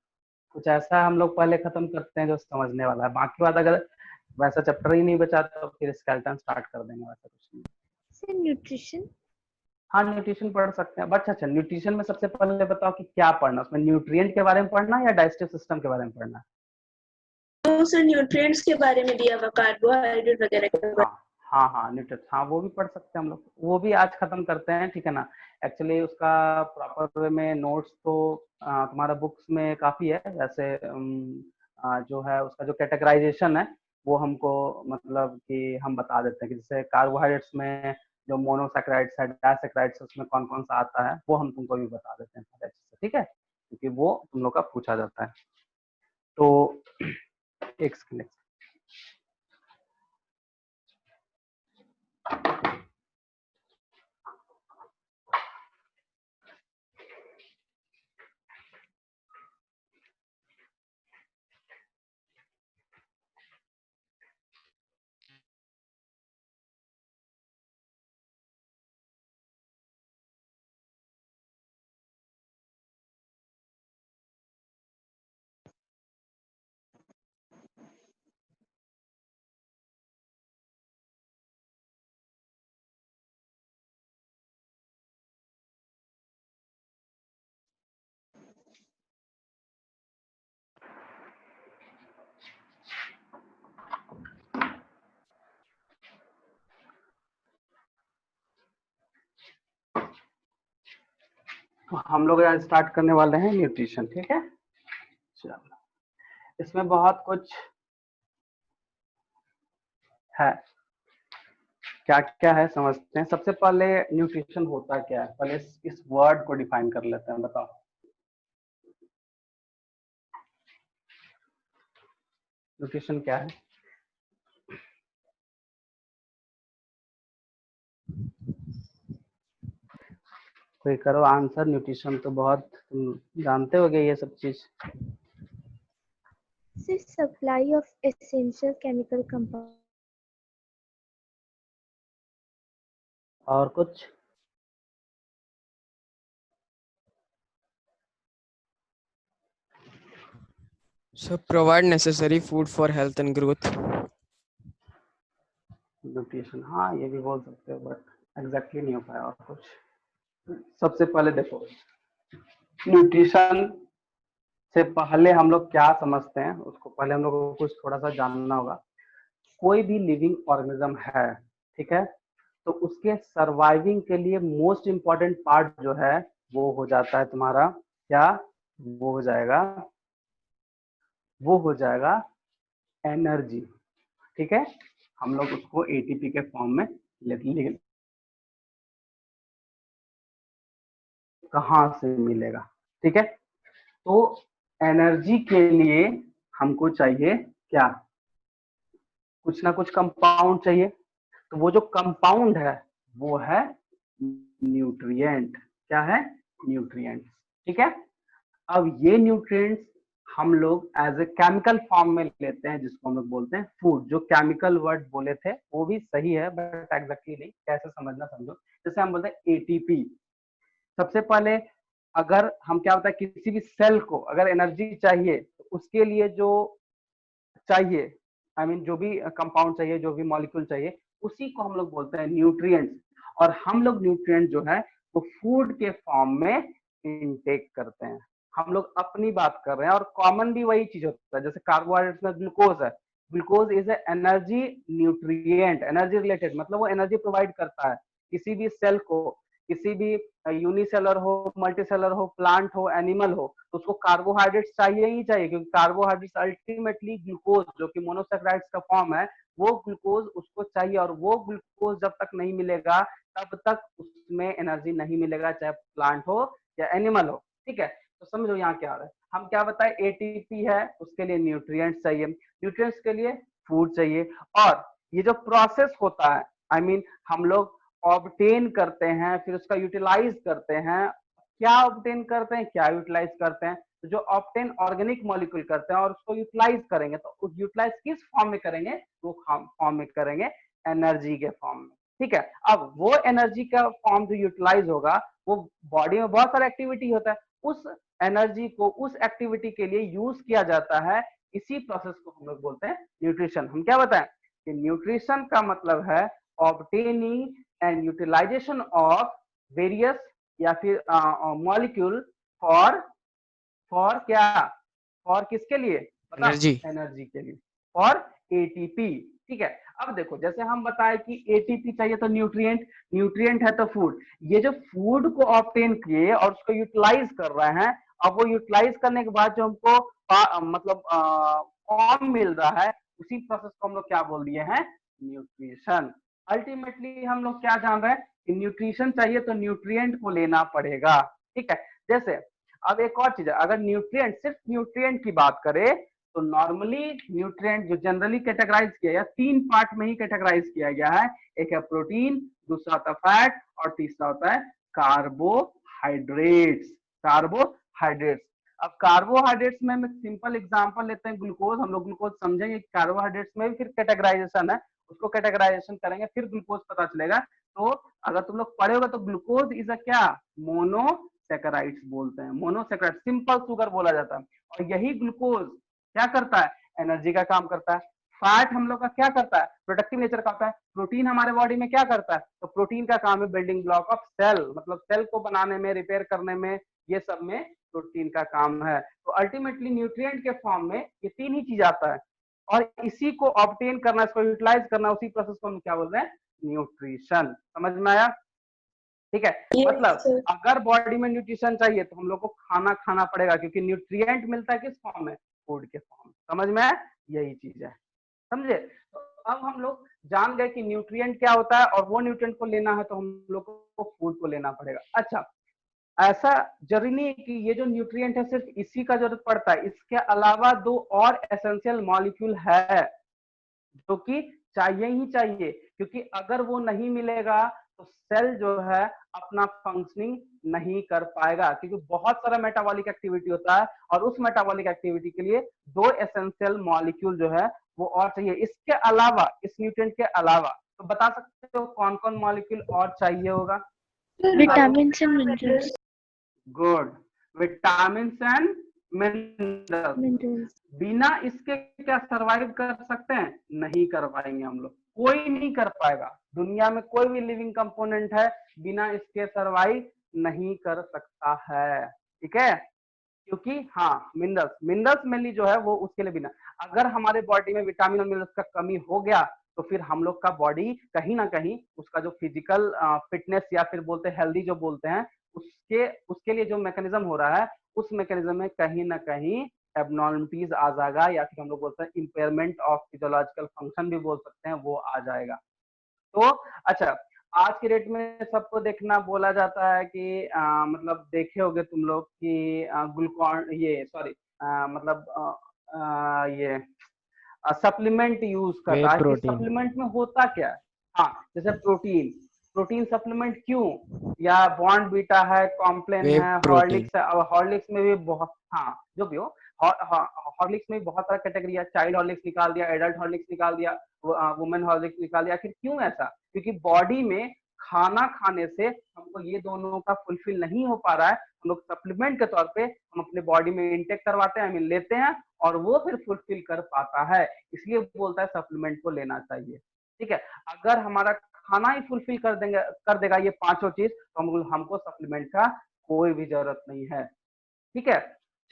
Speaker 1: कुछ ऐसा हम लोग पहले खत्म करते हैं जो समझने वाला है, बाकी बात अगर वैसा चैप्टर ही नहीं बचा तो फिर स्केलेटन स्टार्ट कर देंगे, वैसा कुछ नहीं।
Speaker 3: Sir, nutrition.
Speaker 1: हाँ, न्यूट्रिशन पढ़ सकते हैं, बट अच्छा न्यूट्रिशन में सबसे पहले बताओ कि क्या पढ़ना, उसमें न्यूट्रिएंट के बारे में पढ़ना या डाइजेस्टिव सिस्टम के बारे में पढ़ना?
Speaker 4: तो सर न्यूट्रिएंट्स के बारे में दिया हुआ, कार्बोहाइड्रेट वगैरह के बारे
Speaker 1: हाँ हाँ हाँ, न्यूट्रिएंट, हाँ वो भी पढ़ सकते हैं हम लोग, वो भी आज खत्म करते हैं। ठीक है ना, एक्चुअली उसका प्रॉपर वे में नोट्स तो तुम्हारा बुक्स में काफी है, जैसे जो है उसका जो कैटेगराइजेशन है वो हमको मतलब कि हम बता देते हैं कि जैसे कार्बोहाइड्रेट्स में जो मोनोसैकेराइड्स है, डाइसैकेराइड्स है, उसमें कौन कौन सा आता है वो हम तुमको भी बता देते हैं पहले अच्छे से। ठीक है, क्योंकि वो तुम लोग का पूछा जाता है। तो एक सेकंड, तो हम लोग आज स्टार्ट करने वाले हैं न्यूट्रिशन। ठीक है, चलो इसमें बहुत कुछ है, क्या क्या है समझते हैं। सबसे पहले न्यूट्रिशन होता क्या है, पहले इस वर्ड को डिफाइन कर लेते हैं। बताओ न्यूट्रिशन क्या है? कोई करो आंसर, न्यूट्रिशन तो बहुत तुम जानते होगे ये सब चीज।
Speaker 3: Sir, supply of essential chemical compounds.
Speaker 1: और कुछ?
Speaker 2: So provide necessary food for health and growth.
Speaker 1: Nutrition, हाँ ये भी बोल सकते हो, बट एग्जैक्टली नहीं हो पाया। और कुछ सबसे पहले देखो, न्यूट्रिशन से पहले हम लोग क्या समझते हैं उसको पहले हम लोग को कुछ थोड़ा सा जानना होगा। कोई भी लिविंग ऑर्गेनिज्म है, ठीक है, तो उसके सर्वाइविंग के लिए मोस्ट इंपॉर्टेंट पार्ट जो है वो हो जाता है तुम्हारा क्या, वो हो जाएगा एनर्जी। ठीक है, हम लोग उसको एटीपी के फॉर्म में लिख, कहाँ से मिलेगा, ठीक है। तो एनर्जी के लिए हमको चाहिए क्या, कुछ ना कुछ कंपाउंड चाहिए। तो वो जो कंपाउंड है वो है न्यूट्रिएंट। क्या है, न्यूट्रिएंट्स, ठीक है। अब ये न्यूट्रिएंट्स हम लोग एज ए केमिकल फॉर्म में लेते हैं, जिसको हम लोग बोलते हैं फूड। जो केमिकल वर्ड बोले थे वो भी सही है, बट एग्जैक्टली नहीं, कैसे समझना समझो। जैसे हम बोलते हैं एटीपी, सबसे पहले अगर हम क्या होता है, किसी भी सेल को अगर एनर्जी चाहिए तो उसके लिए जो चाहिए, आई मीन जो भी कंपाउंड चाहिए, जो भी मॉलिक्यूल चाहिए, उसी को हम लोग बोलते हैं न्यूट्रिएंट्स। और हम लोग न्यूट्रिएंट जो है वो फूड के फॉर्म में इनटेक करते हैं। हम लोग अपनी बात कर रहे हैं, और कॉमन भी वही चीज होता है। जैसे कार्बोहाइड्रेट्स में ग्लूकोज है, glucose is a energy nutrient, energy related, मतलब वो एनर्जी प्रोवाइड करता है किसी भी सेल को, किसी भी यूनिसेलर हो, मल्टीसेलर हो, प्लांट हो, एनिमल हो, तो उसको कार्बोहाइड्रेट्स चाहिए ही चाहिए, क्योंकि कार्बोहाइड्रेट्स अल्टीमेटली ग्लूकोज जो कि मोनोसेक्राइड्स का फॉर्म है, वो ग्लूकोज उसको चाहिए। और वो ग्लूकोज जब तक नहीं मिलेगा तब तक उसमें एनर्जी नहीं मिलेगा, चाहे प्लांट हो या एनिमल हो। ठीक है, तो समझो यहाँ क्या हो रहा है। हम क्या बताए, एटीपी है, उसके लिए न्यूट्रिएंट्स चाहिए, न्यूट्रिएंट्स के लिए फूड चाहिए। और ये जो प्रोसेस होता है, आई मीन हम लोग ऑब्टेन करते हैं, फिर उसका यूटिलाइज करते हैं। क्या ऑब्टेन करते हैं, क्या यूटिलाइज करते हैं, तो जो ऑब्टेन ऑर्गेनिक मॉलिक्यूल करते हैं और उसको यूटिलाइज करेंगे, तो यूटिलाइज किस फॉर्म में करेंगे, वो फॉर्म में करेंगे एनर्जी के फॉर्म में। ठीक है, अब वो एनर्जी का फॉर्म जो यूटिलाइज होगा, वो बॉडी में बहुत सारा एक्टिविटी होता है, उस एनर्जी को उस एक्टिविटी के लिए यूज किया जाता है। इसी प्रोसेस को हम लोग बोलते हैं न्यूट्रिशन। हम क्या बताएं कि न्यूट्रिशन का मतलब है obtaining and utilization of various या फिर मॉलिक्यूल फॉर क्या, फॉर किसके लिए,
Speaker 2: एनर्जी।
Speaker 1: एनर्जी के लिए, फॉर एटीपी। ठीक है, अब देखो जैसे हम बताए कि एटीपी चाहिए तो न्यूट्रिएंट, न्यूट्रिएंट है तो फूड। ये जो फूड को ऑब्टेन किए और उसको यूटिलाइज कर रहे हैं, अब वो यूटिलाइज करने के बाद जो हमको मतलब फॉर्म मिल रहा है, उसी प्रोसेस को हम लोग क्या बोल दिए हैं, न्यूट्रिशन। अल्टीमेटली हम लोग क्या जान रहे हैं कि न्यूट्रिशन चाहिए तो न्यूट्रिएंट को लेना पड़ेगा। ठीक है, जैसे अब एक और चीज है, अगर न्यूट्रिएंट, सिर्फ न्यूट्रिएंट की बात करें तो नॉर्मली न्यूट्रिएंट जो जनरली कैटेगराइज किया गया, तीन पार्ट में ही कैटेगराइज किया गया है। एक है प्रोटीन, दूसरा होता है फैट, और तीसरा होता है कार्बोहाइड्रेट्स। कार्बोहाइड्रेट्स, अब कार्बोहाइड्रेट्स में हम सिंपल एग्जांपल लेते हैं ग्लूकोज। हम लोग ग्लूकोज समझेंगे, कार्बोहाइड्रेट्स में भी फिर कैटेगराइजेशन है, उसको कैटेगराइजेशन करेंगे फिर ग्लूकोज पता चलेगा। तो अगर तुम लोग पढ़े होगा तो ग्लूकोज इज अ क्या, मोनोसेकेराइड्स बोलते हैं, मोनोसेकेराइड, सिंपल शुगर बोला जाता है। और यही ग्लूकोज क्या करता है, एनर्जी का काम करता है। फैट हम लोग का क्या करता है, प्रोडक्टिव नेचर का होता है। प्रोटीन हमारे बॉडी में क्या करता है, तो प्रोटीन का काम है बिल्डिंग ब्लॉक ऑफ सेल, मतलब सेल को बनाने में, रिपेयर करने में, ये सब में प्रोटीन का काम है। तो अल्टीमेटली न्यूट्रिएंट के फॉर्म में ये तीन ही चीज आता है, और इसी को ऑब्टेन करना, इसको यूटिलाइज करना, उसी प्रोसेस को हम क्या बोल रहे हैं, न्यूट्रिशन। समझ में आया? ठीक है, मतलब अगर बॉडी में न्यूट्रिशन चाहिए तो हम लोग को खाना खाना पड़ेगा, क्योंकि न्यूट्रिएंट मिलता है किस फॉर्म में, फूड के फॉर्म। समझ में आया? यही चीज है, समझे? तो अब हम लोग जान गए कि न्यूट्रिएंट क्या होता है, और वो न्यूट्रिएंट को लेना है तो हम लोग को फूड को लेना पड़ेगा। अच्छा, ऐसा जरूरी नहीं कि ये जो न्यूट्रिएंट है सिर्फ इसी का जरूरत पड़ता है, इसके अलावा दो और एसेंशियल मॉलिक्यूल है जो कि चाहिए ही चाहिए, क्योंकि अगर वो नहीं मिलेगा तो सेल जो है अपना फंक्शनिंग नहीं कर पाएगा, क्योंकि बहुत सारा मेटाबॉलिक एक्टिविटी होता है, और उस मेटाबॉलिक एक्टिविटी के लिए दो एसेंशियल मॉलिक्यूल जो है वो और चाहिए। इसके अलावा, इस न्यूट्रिएंट के अलावा, तो बता सकते हो कौन कौन मॉलिक्यूल और चाहिए होगा?
Speaker 3: Vitamins and minerals.
Speaker 1: Good, vitamins and minerals.
Speaker 3: minerals.
Speaker 1: बिना इसके क्या सरवाइव कर सकते हैं? नहीं कर पाएंगे हम लोग, कोई नहीं कर पाएगा। दुनिया में कोई भी लिविंग कंपोनेंट है बिना इसके सरवाइव नहीं कर सकता है, ठीक है। क्योंकि हाँ, मिनरल्स मेनली जो है वो उसके लिए बिना, अगर हमारे बॉडी में विटामिन और मिनरल्स का कमी हो गया तो फिर हम लोग का बॉडी कहीं ना कहीं उसका जो फिजिकल फिटनेस या फिर बोलते हैं हेल्दी जो बोलते हैं, उसके लिए जो मैकेनिज्म हो रहा है, उस मैकेनिज्म में कहीं ना कहीं एबनॉर्मलिटीज आ जाएगा, या फिर हम लोग बोलते हैं इम्पेयरमेंट ऑफ फिजियोलॉजिकल फंक्शन भी बोल सकते हैं, वो आ जाएगा। तो अच्छा, आज के डेट में सबको देखना बोला जाता है कि मतलब देखे होगे तुम लोग कि ग्लूकॉन ये सॉरी मतलब ये सप्लीमेंट यूज
Speaker 2: वे
Speaker 1: करता है। कि
Speaker 2: प्रोटीन
Speaker 1: सप्लीमेंट में होता क्या है? हाँ, जैसे प्रोटीन सप्लीमेंट क्यों, या बॉन्ड बीटा है, कॉम्प्लेन
Speaker 2: वे
Speaker 1: है,
Speaker 2: प्रोटीन
Speaker 1: हॉर्लिक्स है। अब हॉर्लिक्स में भी बहुत, हाँ जो भी हो, हॉर्लिक्स में भी बहुत सारा कैटेगरी है। चाइल्ड हॉर्लिक्स निकाल दिया, एडल्ट हॉर्लिक्स निकाल दिया, वुमेन हॉर्लिक्स निकाल दिया। आखिर क्यों ऐसा? क्योंकि बॉडी में खाना खाने से हमको ये दोनों का फुलफिल नहीं हो पा रहा है, हम लोग सप्लीमेंट के तौर पे हम अपने बॉडी में इंटेक करवाते हैं, हमें लेते हैं, और वो फिर फुलफिल कर पाता है। इसलिए बोलता है सप्लीमेंट को लेना चाहिए, ठीक है। अगर हमारा खाना ही फुलफिल कर देगा ये पांचों चीज, तो हमको सप्लीमेंट का कोई भी जरूरत नहीं है, ठीक है।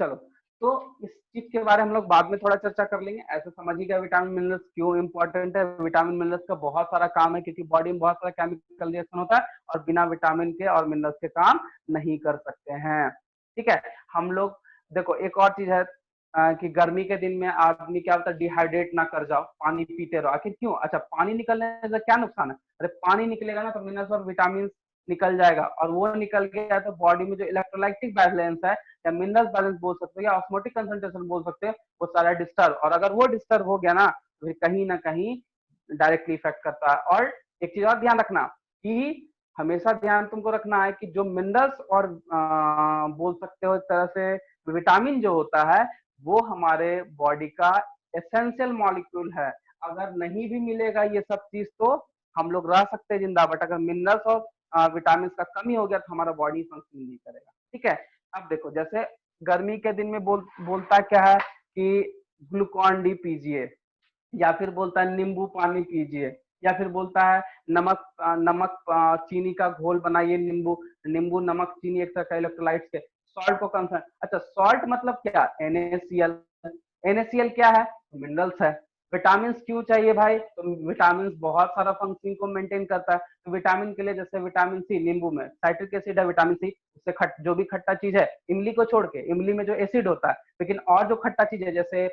Speaker 1: चलो, तो इस चीज के बारे में हम लोग बाद में थोड़ा चर्चा कर लेंगे। ऐसे समझिएगा विटामिन मिनरल्स क्यों इंपॉर्टेंट है। विटामिन मिनरल्स का बहुत सारा काम है, क्योंकि बॉडी में बहुत सारा केमिकल रिएक्शन होता है, और बिना विटामिन के और मिनरल्स के काम नहीं कर सकते हैं, ठीक है। हम लोग देखो, एक और चीज है कि गर्मी के दिन में आदमी क्या होता है, डिहाइड्रेट ना कर जाओ, पानी पीते रहो। आखिर क्यों? अच्छा, पानी निकलने से क्या नुकसान है? अरे पानी निकलेगा ना तो मिनरल्स और विटामिन निकल जाएगा, और वो निकल गया तो बॉडी में जो इलेक्ट्रोलाइटिक बैलेंस है, या मिनरल बैलेंस बोल सकते हो, या ऑस्मोटिक कंसंट्रेशन बोल सकते हो, वो सारा डिस्टर्ब। और अगर वो डिस्टर्ब हो गया ना तो फिर कहीं ना कहीं डायरेक्टली इफेक्ट करता है। और एक चीज और ध्यान रखना, कि हमेशा ध्यान तुमको रखना है कि जो मिनरल्स और बोल सकते हो एक तरह से विटामिन जो होता है, वो हमारे बॉडी का एसेंशियल मॉलिक्यूल है। अगर नहीं भी मिलेगा ये सब चीज तो हम लोग रह सकते हैं जिंदा, बट अगर मिनरल्स और विटामिन का कमी हो गया तो हमारा बॉडी फंक्शन नहीं करेगा, ठीक है। अब देखो, जैसे गर्मी के दिन में बोलता क्या है कि ग्लूकॉन डी पीजिए, या फिर बोलता है नींबू पानी पीजिए, या फिर बोलता है नमक चीनी का घोल बनाइए, नींबू नमक चीनी एक तरह का इलेक्ट्रोलाइट्स के। सॉल्ट को कम, अच्छा सॉल्ट मतलब क्या? NaCl। NaCl क्या है? मिनरल्स है। विटामिन क्यों चाहिए भाई? तो विटामिन बहुत सारा फंक्शन को मेंटेन करता है। तो विटामिन के लिए जैसे विटामिन सी, नींबू में साइट्रिक एसिड है, विटामिन सी, उससे जो भी खट्टा चीज है, इमली को छोड़ के, इमली में जो एसिड होता है, लेकिन और जो खट्टा चीज है जैसे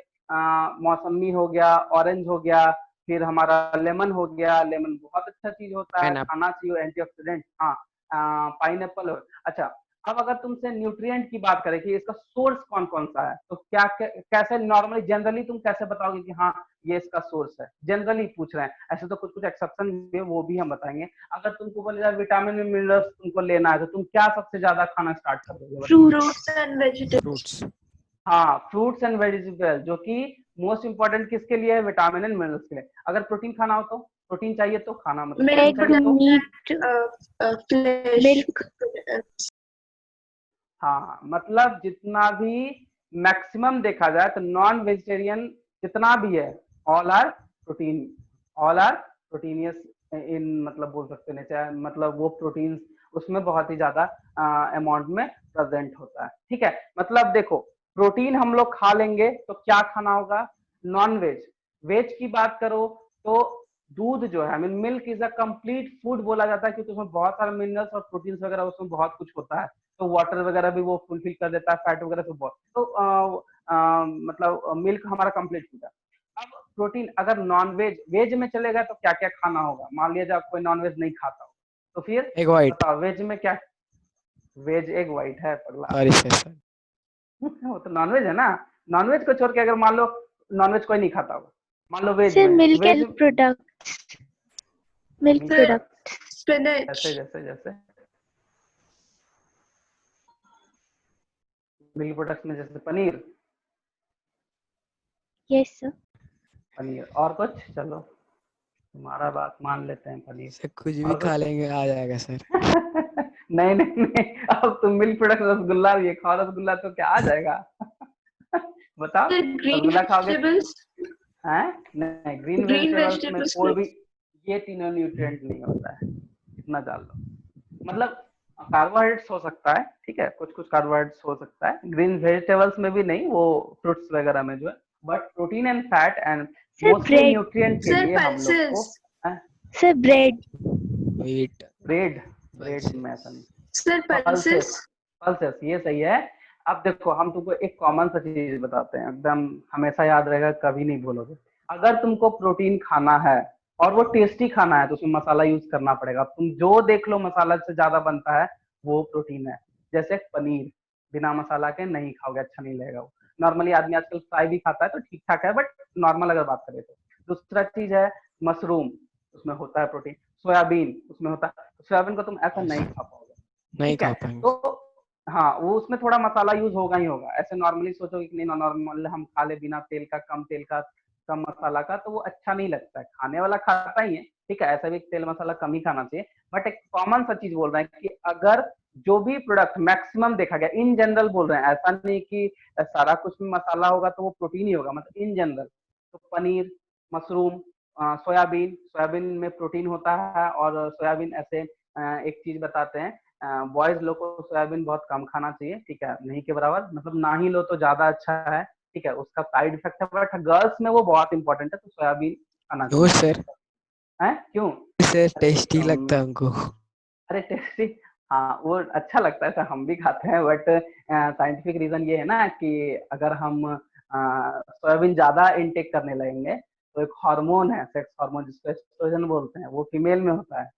Speaker 1: मौसमी हो गया, ऑरेंज हो गया, फिर हमारा लेमन हो गया। लेमन बहुत अच्छा चीज होता है, खाना चाहिए, एंटीऑक्सीडेंट। हाँ, पाइनएप्पल। अच्छा, अब अगर तुमसे न्यूट्रिएंट की बात करें कि इसका सोर्स कौन कौन सा है, तो कैसे नॉर्मली जनरली तुम कैसे बताओगे कि हाँ ये इसका सोर्स है? जनरली पूछ रहे हैं, ऐसे तो कुछ एक्सेप्शन है, वो भी हम बताएंगे। अगर तुमको बोले जाए विटामिन मिनरल्स तुमको लेना है, तो तुम क्या सबसे ज्यादा खाना स्टार्ट कर दोगे?
Speaker 4: Fruits and vegetables.
Speaker 1: हाँ, फ्रूट्स एंड वेजिटेबल, जो कि मोस्ट इंपॉर्टेंट किसके लिए है? विटामिन एंड मिनरल्स के लिए। अगर प्रोटीन खाना हो तो प्रोटीन चाहिए तो खाना, मतलब
Speaker 3: मिल्क।
Speaker 1: हाँ, मतलब जितना भी मैक्सिमम देखा जाए तो नॉन वेजिटेरियन जितना भी है, ऑल आर प्रोटीनियस इन, मतलब बोल सकते हैं, मतलब वो प्रोटीन उसमें बहुत ही ज्यादा अमाउंट में प्रेजेंट होता है, ठीक है। मतलब देखो, प्रोटीन हम लोग खा लेंगे तो क्या खाना होगा? Non veg. वेज की बात करो तो दूध जो है, milk is a complete food बोला जाता है, क्योंकि उसमें बहुत सारे मिनरल्स और प्रोटीन वगैरह उसमें बहुत कुछ होता है। तो वाटर वगैरह भी वो फुलफिल कर देता है, फैट वगैरह से बहुत। तो मतलब मिल्क हमारा कंप्लीट फूड है। अब प्रोटीन अगर नॉन वेज में चलेगा तो क्या क्या खाना होगा? मान लिया जाए कोई नॉन वेज नहीं खाता हो, तो फिर
Speaker 2: एग वाइट।
Speaker 1: बताओ वेज में क्या? वेज एग वाइट है पगला। वो तो नॉनवेज है ना। नॉनवेज को छोड़ के अगर मान लो नॉनवेज कोई नहीं खाता होगा, मान लो वेज में
Speaker 3: milk and products, milk product,
Speaker 4: spinach,
Speaker 1: जैसे मिल्क प्रोडक्ट्स में जैसे पनीर।
Speaker 3: Yes sir.
Speaker 1: पनीर और कुछ? चलो तुम्हारा बात मान लेते हैं, पनीर
Speaker 2: से कुछ भी खा लेंगे आ जाएगा सर।
Speaker 1: नहीं, अब तुम मिल्क प्रोडक्ट रसगुल्ला ये खाओ, रसगुल्ला तो क्या आ जाएगा? बताओ,
Speaker 4: Sir, green
Speaker 1: रसगुल्ला खाओगे?
Speaker 4: vegetables.
Speaker 1: हैं? नहीं, ग्रीन
Speaker 4: Green
Speaker 1: वेजिटेबल्स में
Speaker 4: vegetables
Speaker 1: कोई भी
Speaker 4: please.
Speaker 1: ये तीनों न्यूट्रिएंट नहीं होता है, इतना जान लो। मतलब कार्बोहाइड्रेट्स हो सकता है, ठीक है, कुछ कुछ कार्बोहाइड्रेट्स हो सकता है ग्रीन वेजिटेबल्स में भी, नहीं वो फ्रूट्स वगैरह में जो है, but protein and fat and
Speaker 3: Sir,
Speaker 1: mostly
Speaker 3: bread.
Speaker 1: Nutrient के
Speaker 4: Sir,
Speaker 1: लिए हम लोग को
Speaker 4: pulses.
Speaker 3: Sir, bread.
Speaker 2: Wheat.
Speaker 1: Bread, bread में ऐसा नहीं,
Speaker 4: Sir,
Speaker 1: पल्सेस,
Speaker 4: pulses.
Speaker 1: पल्सेस ये सही है। अब देखो हम तुमको एक कॉमन सा चीज बताते हैं, एकदम हमेशा याद रहेगा, कभी नहीं भूलोगे। अगर तुमको प्रोटीन खाना है और वो टेस्टी खाना है तो उसमें मसाला यूज करना पड़ेगा। तुम जो देख लो मसाला से ज्यादा बनता है वो प्रोटीन है। जैसे पनीर बिना मसाला के नहीं खाओगे, अच्छा नहीं लगेगा वो। नॉर्मली आदमी आजकल फ्राई भी खाता है तो ठीक ठाक है, बट नॉर्मल अगर बात करें तो। दूसरा चीज है मशरूम, उसमें होता है प्रोटीन। सोयाबीन उसमें होता है, सोयाबीन को तुम ऐसा नहीं खा पाओगे,
Speaker 2: नहीं
Speaker 1: ठीक है।
Speaker 2: खा पाएंगे।
Speaker 1: तो हाँ, वो उसमें थोड़ा मसाला यूज होगा ही होगा। ऐसे नॉर्मली सोचोगे कि नहीं, नॉर्मल हम खा ले बिना तेल का, कम तेल का, कम मसाला का, तो वो अच्छा नहीं लगता है। खाने वाला खाता ही है, ठीक है, ऐसा भी तेल मसाला कम ही खाना चाहिए। बट एक कॉमन सा चीज बोल रहे हैं कि अगर जो भी प्रोडक्ट मैक्सिमम देखा गया, इन जनरल बोल रहे हैं, ऐसा नहीं कि सारा कुछ में मसाला होगा तो वो प्रोटीन ही होगा, मतलब इन जनरल। तो पनीर, मशरूम, सोयाबीन, सोयाबीन में प्रोटीन होता है। और सोयाबीन ऐसे एक चीज बताते हैं, बॉयज लोग को सोयाबीन बहुत कम खाना चाहिए, ठीक है, नहीं के बराबर, मतलब ना ही लो तो ज्यादा अच्छा है, ठीक है, उसका साइड इफेक्ट है। बट गर्ल्स में वो बहुत इंपॉर्टेंट है, तो सोयाबीन खाना
Speaker 2: क्यों
Speaker 1: चाहिए।
Speaker 2: सर?
Speaker 1: है क्यों?
Speaker 2: सर
Speaker 1: अरे
Speaker 2: टेस्टी लगता है हमको।
Speaker 1: अरे टेस्टी, हाँ वो अच्छा लगता है, हम भी खाते हैं। बट साइंटिफिक रीजन ये है ना कि अगर हम सोयाबीन ज्यादा इनटेक करने लगेंगे तो एक हार्मोन है, सेक्स हार्मोन, जिसको एस्ट्रोजन बोलते हैं, वो फीमेल में होता है।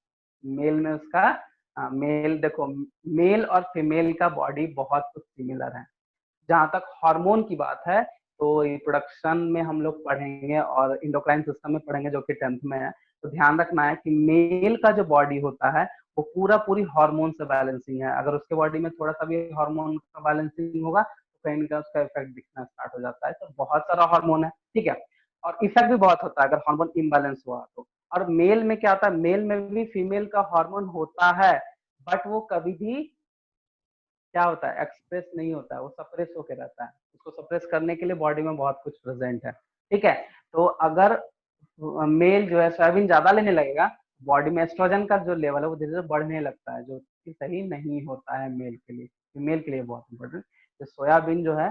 Speaker 1: मेल में उसका मेल, देखो मेल और फीमेल का बॉडी बहुत कुछ सिमिलर है। जहां तक हार्मोन की बात है तो रिप्रोडक्शन में हम लोग पढ़ेंगे और इंडोक्राइन सिस्टम में पढ़ेंगे, जो कि 10th में है। तो ध्यान रखना है कि मेल का जो बॉडी होता है वो पूरा पूरी हार्मोन से बैलेंसिंग है। अगर उसके बॉडी में थोड़ा सा भी हार्मोन का बैलेंसिंग होगा तो कहीं का उसका इफेक्ट दिखना स्टार्ट हो जाता है। तो बहुत सारा हार्मोन है, ठीक है, और इफेक्ट भी बहुत होता है अगर हार्मोन इम्बैलेंस हुआ तो। और मेल में क्या होता है, मेल में भी फीमेल का हार्मोन होता है, बट वो कभी भी क्या होता है, एक्सप्रेस नहीं होता है, वो सप्रेस होकर रहता है। उसको सप्रेस करने के लिए बॉडी में बहुत कुछ प्रेजेंट है, ठीक है। तो अगर मेल जो है सोयाबीन ज्यादा लेने लगेगा, बॉडी में एस्ट्रोजन का जो लेवल है वो धीरे धीरे बढ़ने लगता है, जो कि सही नहीं होता है मेल के लिए। फीमेल के लिए बहुत इंपॉर्टेंट। तो सोयाबीन जो है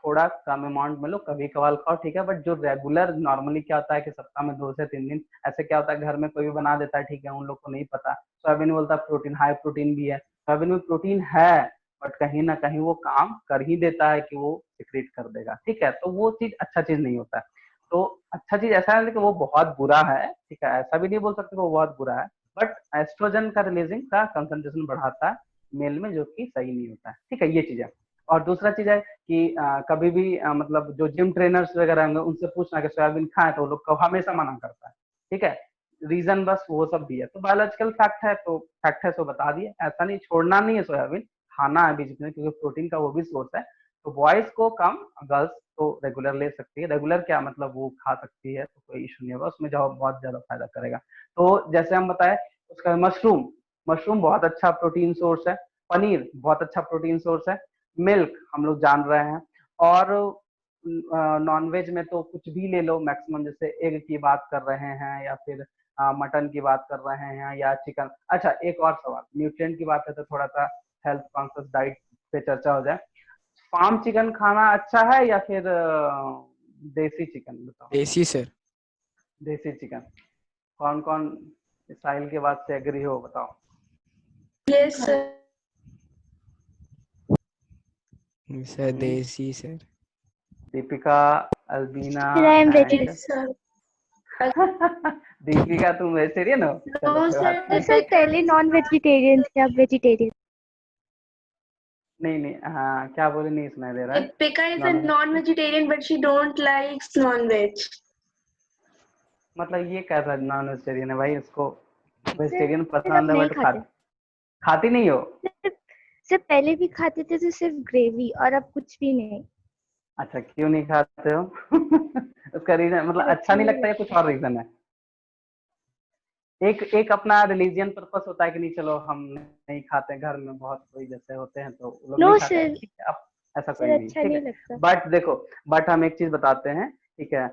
Speaker 1: थोड़ा कम अमाउंट में लो, कभी कभार खाओ, ठीक है, बट जो रेगुलर नॉर्मली क्या होता है कि सप्ताह में 2 से 3 दिन ऐसे क्या होता है, घर में कोई भी बना देता है, ठीक है, उन लोग को नहीं पता। सोयाबीन बोलता है प्रोटीन, हाई प्रोटीन भी है, सोयाबीन में प्रोटीन है, बट कहीं ना कहीं वो काम कर ही देता है कि वो सिक्रेट कर देगा, ठीक है। तो वो चीज अच्छा चीज नहीं होता है। तो अच्छा चीज ऐसा है कि वो बहुत बुरा है, ठीक है, ऐसा भी नहीं बोल सकते वो बहुत बुरा है, बट एस्ट्रोजन का रिलीजिंग का कंसंट्रेशन बढ़ाता है मेल में, जो कि सही नहीं होता है, ठीक है, ये चीज है। और दूसरा चीज है कि कभी भी मतलब जो जिम ट्रेनर्स वगैरह होंगे उनसे पूछना कि सोयाबीन खाएं, तो वो लोग को हमेशा मना करता है, ठीक है। रीजन बस वो सब भी है, तो बायोलॉजिकल फैक्ट है, तो फैक्ट है, सो बता दिए। ऐसा नहीं, छोड़ना नहीं है सोयाबीन, खाना है बीच में, क्योंकि प्रोटीन का वो भी सोर्स है। तो बॉयज को कम, गर्ल्स तो रेगुलर ले सकती है। रेगुलर क्या मतलब, वो खा सकती है, तो कोई इशू नहीं होगा उसमें, जो बहुत ज्यादा फायदा करेगा। तो जैसे हम बताए, उसका मशरूम, मशरूम बहुत अच्छा प्रोटीन सोर्स है। पनीर बहुत अच्छा प्रोटीन सोर्स है। मिल्क हम लोग जान रहे हैं। और नॉनवेज में तो कुछ भी ले लो मैक्सिमम, जैसे एग की बात कर रहे हैं या फिर मटन की बात कर रहे हैं या चिकन। अच्छा एक और सवाल, न्यूट्रिएंट की बात है तो थोड़ा सा हेल्थ कॉन्शियस डाइट पे चर्चा हो जाए। फार्म चिकन खाना अच्छा है या फिर देसी चिकन, बताओ।
Speaker 2: देसी सर।
Speaker 1: देसी चिकन, कौन कौन साहिल के बात से एग्री हो, बताओ।
Speaker 4: Yes, sir.
Speaker 2: सर देसी sir.
Speaker 1: Deepika, Albina
Speaker 3: Sir, I am
Speaker 1: and
Speaker 3: vegetarian.
Speaker 4: Yes, sir.
Speaker 1: Deepika तुम वेजिटेरियन हो? चलो
Speaker 4: No,
Speaker 1: कोई
Speaker 4: sir.
Speaker 1: बात
Speaker 3: तो
Speaker 1: नहीं।
Speaker 3: सर पहले नॉन वेजिटेरियन थे, अब वेजिटेरियन।
Speaker 1: नहीं नहीं, हाँ क्या बोले, नहीं सुनाई दे रहा है।
Speaker 4: Deepika is a
Speaker 1: non,
Speaker 4: non-vegetarian, but she don't likes non-veg.
Speaker 1: मतलब ये कैसा नॉन वेजिटेरियन है भाई, उसको वेजिटेरियन
Speaker 3: सर अब
Speaker 1: पसंद है
Speaker 3: नहीं
Speaker 1: बट
Speaker 3: खाते।
Speaker 1: खाती नहीं हो?
Speaker 3: सर सर पहले भी खाते थे तो सिर्फ ग्रेवी, और अब कुछ भी नहीं।
Speaker 1: अच्छा क्यों नहीं खाते हो? उसका रीजन मतलब
Speaker 3: सर
Speaker 1: अच्छा
Speaker 3: अच्छा
Speaker 1: नहीं
Speaker 3: नहीं
Speaker 1: लगता है, कुछ
Speaker 3: लगता।
Speaker 1: और रीजन है? एक एक अपना रिलीजियन पर्पस होता है कि नहीं चलो हम नहीं खाते, घर में बहुत कोई जैसे होते हैं तो वो लोग
Speaker 3: नो
Speaker 1: नहीं खाते,
Speaker 3: सर,
Speaker 1: ठीक है। अब ऐसा कोई
Speaker 3: सर
Speaker 1: नहीं,
Speaker 3: अच्छा
Speaker 1: ठीक
Speaker 3: नहीं
Speaker 1: है।
Speaker 3: लगता।
Speaker 1: बट देखो, बट हम एक चीज बताते हैं, ठीक है।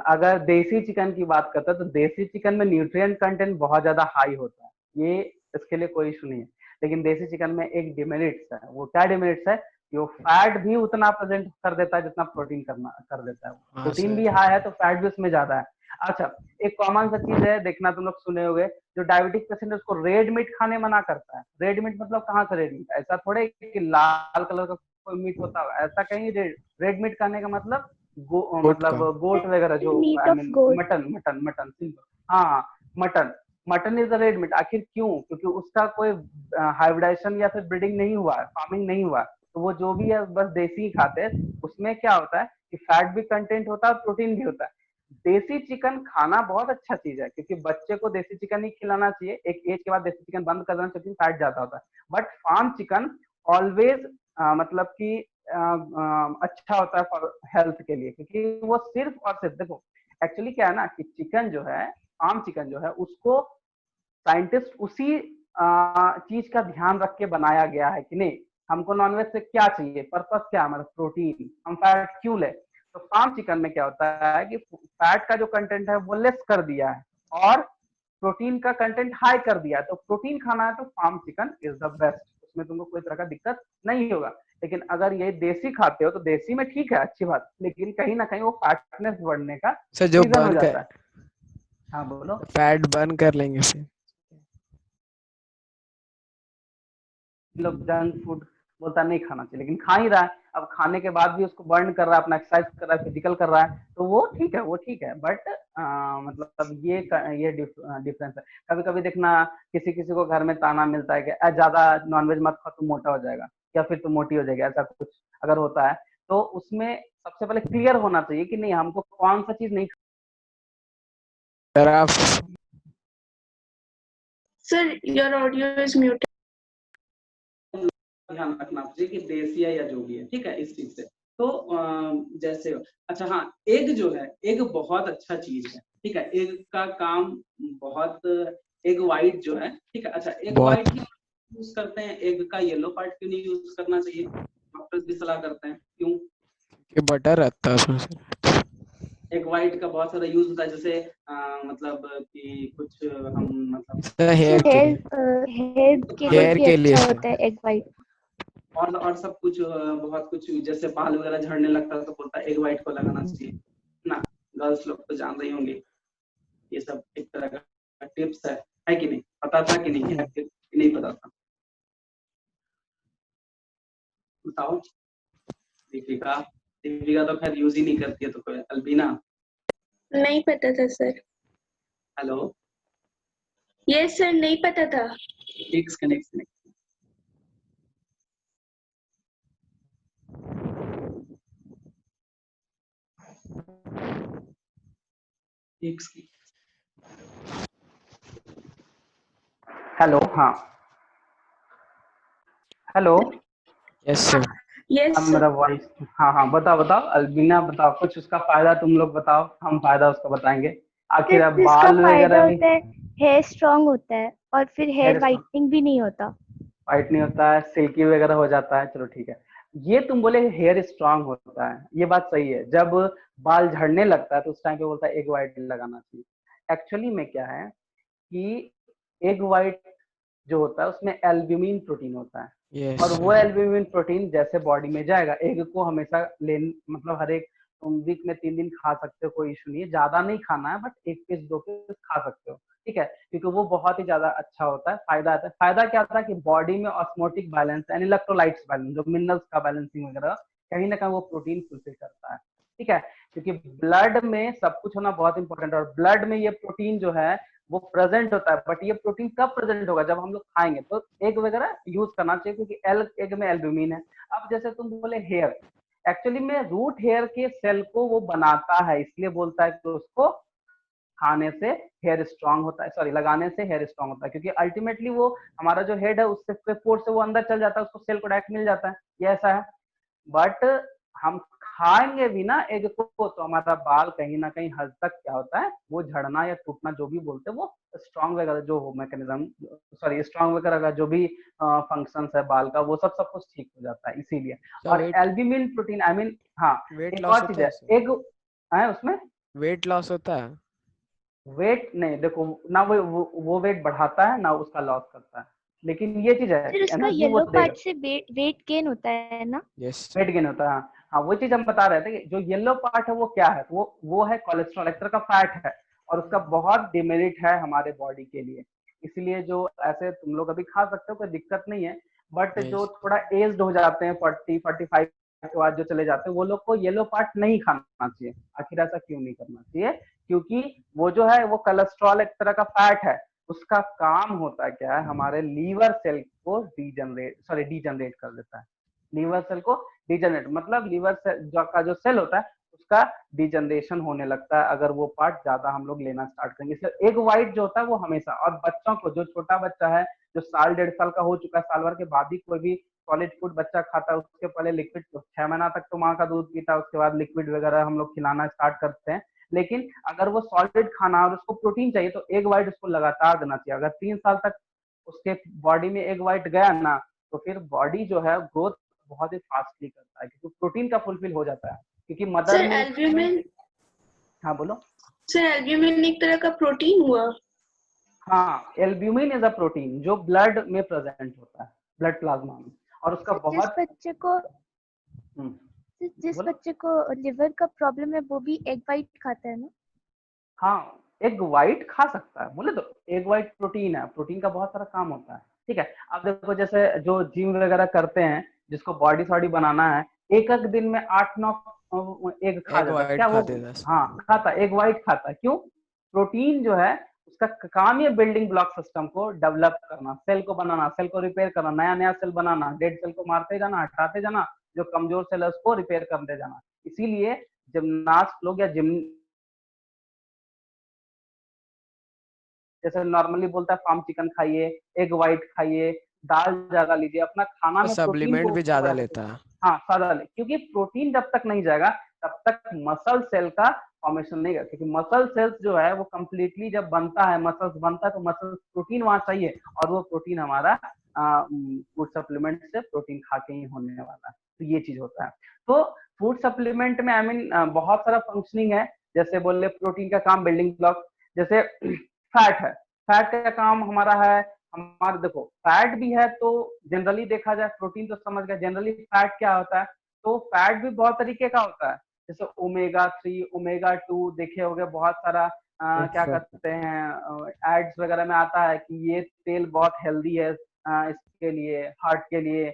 Speaker 1: अगर देसी चिकन की बात करते हैं तो देसी चिकन में न्यूट्रिएंट कंटेंट बहुत ज्यादा हाई होता है, ये इसके लिए कोई इशू नहीं है। लेकिन देसी चिकन में एक डिमेरिट्स है, वो क्या डिमेरिट्स है कि वो फैट भी उतना प्रेजेंट कर देता है जितना प्रोटीन करना कर देता है।
Speaker 2: हाँ
Speaker 1: प्रोटीन भी
Speaker 2: सर।
Speaker 1: हाई है तो फैट भी उसमें ज्यादा है। अच्छा, एक कॉमन सा चीज है, देखना तुम लोग सुने होंगे, जो डायबिटिक पेशेंट है उसको रेड मीट खाने मना करता है। रेड मीट मतलब कहाँ से रेड मीट, ऐसा थोड़े कि लाल कलर का कोई मीट होता है, ऐसा कहीं। रेड मीट खाने का मतलब
Speaker 2: गोट
Speaker 1: मतलब
Speaker 2: का।
Speaker 1: गोट वगैरह, जो
Speaker 3: meat
Speaker 1: I
Speaker 3: of
Speaker 1: mean
Speaker 3: goat.
Speaker 1: Mutton mutton mutton simple, हाँ mutton. Mutton is the red meat. आखिर क्यों? क्योंकि उसका कोई हाइब्रिडाइजेशन या फिर ब्रीडिंग नहीं हुआ है, फार्मिंग नहीं हुआ है, तो वो जो भी है बस देसी ही खाते हैं। उसमें क्या होता है कि फैट भी कंटेंट होता है और प्रोटीन भी होता है। देसी चिकन खाना बहुत अच्छा चीज है, क्योंकि बच्चे को देसी चिकन ही खिलाना चाहिए। एक एज के बाद देसी चिकन बंद कर देना चाहिए, फैट ज्यादा होता है। बट फार्म चिकन ऑलवेज मतलब कि अच्छा होता है फॉर हेल्थ के लिए, क्योंकि वो सिर्फ और सिर्फ, देखो एक्चुअली क्या है ना कि चिकन जो है, फार्म चिकन जो है, उसको साइंटिस्ट उसी चीज का ध्यान रख के बनाया गया है कि नहीं, हमको नॉनवेज से क्या चाहिए, पर्पस क्या है हमारा, प्रोटीन, हम फैट क्यों ले। तो फार्म चिकन में क्या होता है कि फैट का जो कंटेंट है वो लेस कर दिया है और प्रोटीन का कंटेंट हाई कर दिया है। तो प्रोटीन खाना है तो farm chicken is the best, उसमें तुमको कोई तरह का दिक्कत नहीं होगा। लेकिन अगर ये देसी खाते हो तो देसी में ठीक है, अच्छी बात, लेकिन कहीं ना कहीं वो फैटनेस बढ़ने का
Speaker 2: सर जो
Speaker 1: रीजन हो
Speaker 2: बर्न
Speaker 1: जाता
Speaker 2: कर,
Speaker 1: है। हाँ बोलो।
Speaker 2: फैट बर्न कर लेंगे फिर।
Speaker 1: लोग जंक फूड बोलता नहीं खाना चाहिए, लेकिन खा ही रहा है। अब खाने के बाद भी उसको बर्न कर रहा है, अपना एक्सरसाइज कर रहा है, फिजिकल कर रहा है, तो वो ठीक है, वो ठीक है। बट मतलब ये डिफरेंस है। कभी कभी देखना, किसी किसी को घर में ताना मिलता है कि ज्यादा नॉनवेज मत खा, तू मोटा हो जाएगा या फिर तू मोटी हो जाएगी, ऐसा कुछ अगर होता है तो उसमें सबसे पहले क्लियर होना चाहिए कि नहीं, हमको कौन सा चीज नहीं।
Speaker 2: सर आप
Speaker 4: Sir, your audio is muted.
Speaker 1: ध्यान रखना चाहिए कि देसी है या जो भी है, ठीक है, इस चीज से। तो जैसे, अच्छा हाँ, एग जो है, एग बहुत अच्छा चीज है, ठीक है। एग का काम बहुत, एग वाइट जो है, ठीक है। अच्छा, एग
Speaker 2: बहुत
Speaker 1: वाइट क्यों यूज करते हैं, एग का येलो पार्ट क्यों नहीं यूज करना चाहिए? डॉक्टर्स भी सलाह करते हैं, क्यों?
Speaker 2: कि बटर रहता है उसमें सर।
Speaker 1: एग वाइट का बहुत सारा यूज होता है, जैसे मतलब कि कुछ हम मतलब
Speaker 2: सर हेयर के लिए,
Speaker 3: हेयर के लिए
Speaker 2: हेयर
Speaker 3: भी
Speaker 2: के लिए
Speaker 3: अच्छा
Speaker 2: सर।
Speaker 3: होता है एग वाइट।
Speaker 1: और सब कुछ बहुत कुछ, जैसे बाल वगैरह झड़ने लगता है तो बोलता है एग वाइट को लगाना चाहिए ना। गर्ल्स लोग तो जान रही होंगी, ये सब एक तरह का टिप्स है कि नहीं? पता था कि नहीं, कि नहीं पता था? बताओ। दीपिका, दीपिका तो खैर यूज ही नहीं करती है, तो कोई अल्बीना।
Speaker 4: नहीं पता था सर।
Speaker 1: हेलो।
Speaker 4: यस सर, नहीं पता था।
Speaker 1: Next connect. हेलो, हाँ हेलो।
Speaker 2: Yes sir.
Speaker 4: यस
Speaker 1: अब
Speaker 4: सर।
Speaker 1: मेरा वॉइस, हाँ हाँ, बताओ बताओ अल्बीना, बताओ कुछ उसका फायदा तुम लोग बताओ, हम फायदा उसका बताएंगे। आखिर अब
Speaker 3: सिर्फ इसका
Speaker 1: बाल
Speaker 3: फायदा
Speaker 1: वगैरह भी,
Speaker 3: होता है, हेयर स्ट्रांग होता है और फिर हेयर
Speaker 1: हेयर
Speaker 3: वाइटनिंग भी नहीं होता।
Speaker 1: वाइट नहीं होता है, सिल्की वगैरह हो जाता है, चलो ठीक है। ये तुम बोले हेयर स्ट्रांग होता है, ये बात सही है। जब बाल झड़ने लगता है तो उस टाइम पे बोलता है एग वाइट लगाना चाहिए। एक्चुअली में क्या है कि एग वाइट जो होता है उसमें एल्ब्यूमिन प्रोटीन होता है,
Speaker 2: यस
Speaker 1: और वो
Speaker 2: सर।
Speaker 1: एल्ब्यूमिन प्रोटीन जैसे बॉडी में जाएगा, एग को हमेशा लेन मतलब हर एक, तुम वीक में 3 दिन खा सकते हो, कोई इशू नहीं है, ज्यादा नहीं खाना है, बट 1 पीस 2 पीस खा सकते हो, ठीक है। क्योंकि वो बहुत ही ज्यादा अच्छा होता है, फायदा आता है। फायदा क्या होता है कि बॉडी में osmotic balance and electrolytes balance, जो मिनरल्स का बैलेंसिंग वगैरह, कहीं ना कहीं वो प्रोटीन फुलफिल करता है, ठीक है। क्योंकि ब्लड में सब कुछ होना बहुत इंपॉर्टेंट है, और ब्लड में ये प्रोटीन जो है वो प्रेजेंट होता है। बट ये प्रोटीन कब प्रेजेंट होगा, जब हम लोग खाएंगे, तो एग वगैरह यूज करना चाहिए, क्योंकि एग में एल्ब्यूमिन है। अब जैसे तुम बोले हेयर, एक्चुअली में रूट हेयर के सेल को वो बनाता है, इसलिए बोलता है कि उसको खाने से हेयर स्ट्रांग होता है, सॉरी लगाने से हेयर स्ट्रांग होता है, क्योंकि अल्टीमेटली वो हमारा जो हेड है उससे पोर्ट से वो अंदर चल जाता है, उसको सेल को डायरेक्ट मिल जाता है, ये ऐसा है। बट हम खाएंगे भी ना एग को तो हमारा बाल कहीं ना कहीं हद तक क्या होता है, वो झड़ना या टूटना जो भी बोलते हैं, वो स्ट्रांग वगैरह जो मैकेनिज्म, सॉरी स्ट्रांग वगैरह का जो भी फंक्शंस है बाल का, वो सब कुछ ठीक हो जाता है इसीलिए।
Speaker 2: अच्छा,
Speaker 1: और एल्ब्यूमिन प्रोटीन आई मीन, हाँ
Speaker 2: वेट
Speaker 1: एक
Speaker 2: लॉस
Speaker 1: और चीज
Speaker 2: होता है
Speaker 1: है,
Speaker 2: इससे?
Speaker 1: एग है उसमें
Speaker 2: वेट लॉस होता है?
Speaker 1: वेट नहीं, देखो ना वो वेट बढ़ाता है ना उसका लॉस करता है, लेकिन ये चीज है
Speaker 3: फिर
Speaker 1: कि
Speaker 3: उसका
Speaker 1: एनर्जी वो
Speaker 3: येलो
Speaker 1: देगा,
Speaker 3: पार्ट से वेट गेन होता है ना?
Speaker 2: यस।
Speaker 1: वेट गेन होता है। हाँ हाँ, वो चीज हम बता रहे थे कि जो येलो पार्ट है वो क्या है, वो है कोलेस्ट्रॉल, एक तरह का फैट है, और उसका बहुत डिमेरिट है हमारे बॉडी के लिए। इसलिए जो ऐसे तुम लोग अभी खा सकते हो, कोई दिक्कत नहीं है, बट जो
Speaker 2: यस।
Speaker 1: थोड़ा एज्ड हो जाते हैं 40-45 के बाद जो चले जाते हैं, वो लोग को येलो पार्ट नहीं खाना चाहिए। आखिर ऐसा क्यों नहीं करना चाहिए? क्योंकि वो जो है वो कोलेस्ट्रॉल एक तरह का फैट है, उसका काम होता है क्या है, हमारे लीवर सेल को डीजनरेट कर देता है। लीवर सेल को डिजनरेट मतलब लीवर सेल का जो सेल होता है उसका डिजनरेशन होने लगता है अगर वो पार्ट ज्यादा हम लोग लेना स्टार्ट करेंगे। इसलिए एग व्हाइट जो होता है वो हमेशा, और बच्चों को, जो छोटा बच्चा है जो साल 1.5 साल का हो चुका है, साल भर के बाद ही कोई भी सॉलिड फूड बच्चा खाता है, उसके पहले लिक्विड, 6 महीना तक तो माँ का दूध पीता है, उसके बाद लिक्विड वगैरह हम लोग खिलाना स्टार्ट करते हैं। लेकिन अगर वो सॉलिड खाना और उसको प्रोटीन चाहिए तो एग व्हाइट उसको लगातार देना चाहिए। अगर 3 साल तक उसके बॉडी में एग व्हाइट गया ना, तो फिर बॉडी जो है ग्रोथ बहुत ही फास्टली करता है, क्योंकि प्रोटीन का फुलफिल हो जाता है, क्योंकि मदर
Speaker 4: सर
Speaker 1: मिल्क में।
Speaker 4: एल्ब्यूमिन
Speaker 1: हाँ बोलो।
Speaker 4: सर एल्ब्यूमिन एक तरह का प्रोटीन हुआ?
Speaker 1: हाँ, एल्ब्यूमिन इज अ प्रोटीन जो ब्लड में प्रेजेंट होता है, ब्लड प्लाज्मा में, और उसका
Speaker 3: सर
Speaker 1: बहुत हम्म,
Speaker 3: जिस
Speaker 1: बोलो।
Speaker 3: बच्चे को लिवर का प्रॉब्लम है वो भी एग वाइट खाता है ना?
Speaker 1: हाँ, एग व्हाइट खा सकता है, बोले तो एग व्हाइट प्रोटीन है, प्रोटीन का बहुत सारा काम होता है। ठीक है, अब देखो जैसे जो जिम वगैरह करते हैं, जिसको बॉडी सॉडी बनाना है, एक एक दिन में 8-9 एग खा
Speaker 2: एग
Speaker 1: जाता है,
Speaker 2: वाइट
Speaker 1: क्या वो?
Speaker 2: खाते थे।
Speaker 1: हाँ खाता, एग व्हाइट खाता है। क्यों? प्रोटीन जो है उसका काम ही बिल्डिंग ब्लॉक सिस्टम को डेवलप करना, सेल को बनाना, सेल को रिपेयर करना, नया नया सेल बनाना, डेड सेल को मारते जाना, हटाते जाना, जो कमजोर सेल है उसको रिपेयर करते जाना। इसीलिए जिमनास्ट लोग या जिम जैसे नॉर्मली बोलता है फार्म चिकन खाइए, एग व्हाइट खाइए, दाल ज्यादा लीजिए, अपना खाना
Speaker 2: और
Speaker 1: में प्रोटीन
Speaker 2: सप्लीमेंट
Speaker 1: को
Speaker 2: भी ज्यादा
Speaker 1: बढ़ाइए।
Speaker 2: लेता है।
Speaker 1: हाँ सादा ले, क्योंकि प्रोटीन जब तक नहीं जाएगा तब तक मसल सेल का फॉर्मेशन नहीं होगा, क्योंकि मसल सेल्स जो है वो कंप्लीटली जब बनता है, मसल्स बनता है, तो मसल प्रोटीन वहां चाहिए, और वो प्रोटीन हमारा फूड सप्लीमेंट से प्रोटीन खा के ही होने वाला है। तो ये चीज होता है। तो फूड सप्लीमेंट में आई मीन बहुत सारा फंक्शनिंग है, जैसे बोले प्रोटीन का काम बिल्डिंग ब्लॉक, जैसे फैट है, फैट का काम हमारा है, हमारे देखो फैट भी है तो जनरली देखा जाए, प्रोटीन तो समझ गया, जनरली फैट क्या होता है, तो फैट भी बहुत तरीके का होता है, जैसे ओमेगा 3 ओमेगा 2 देखे होंगे बहुत सारा। क्या
Speaker 2: अच्छा।
Speaker 1: करते हैं एड्स वगैरह में आता है कि ये तेल बहुत हेल्दी है इसके लिए, हार्ट के लिए,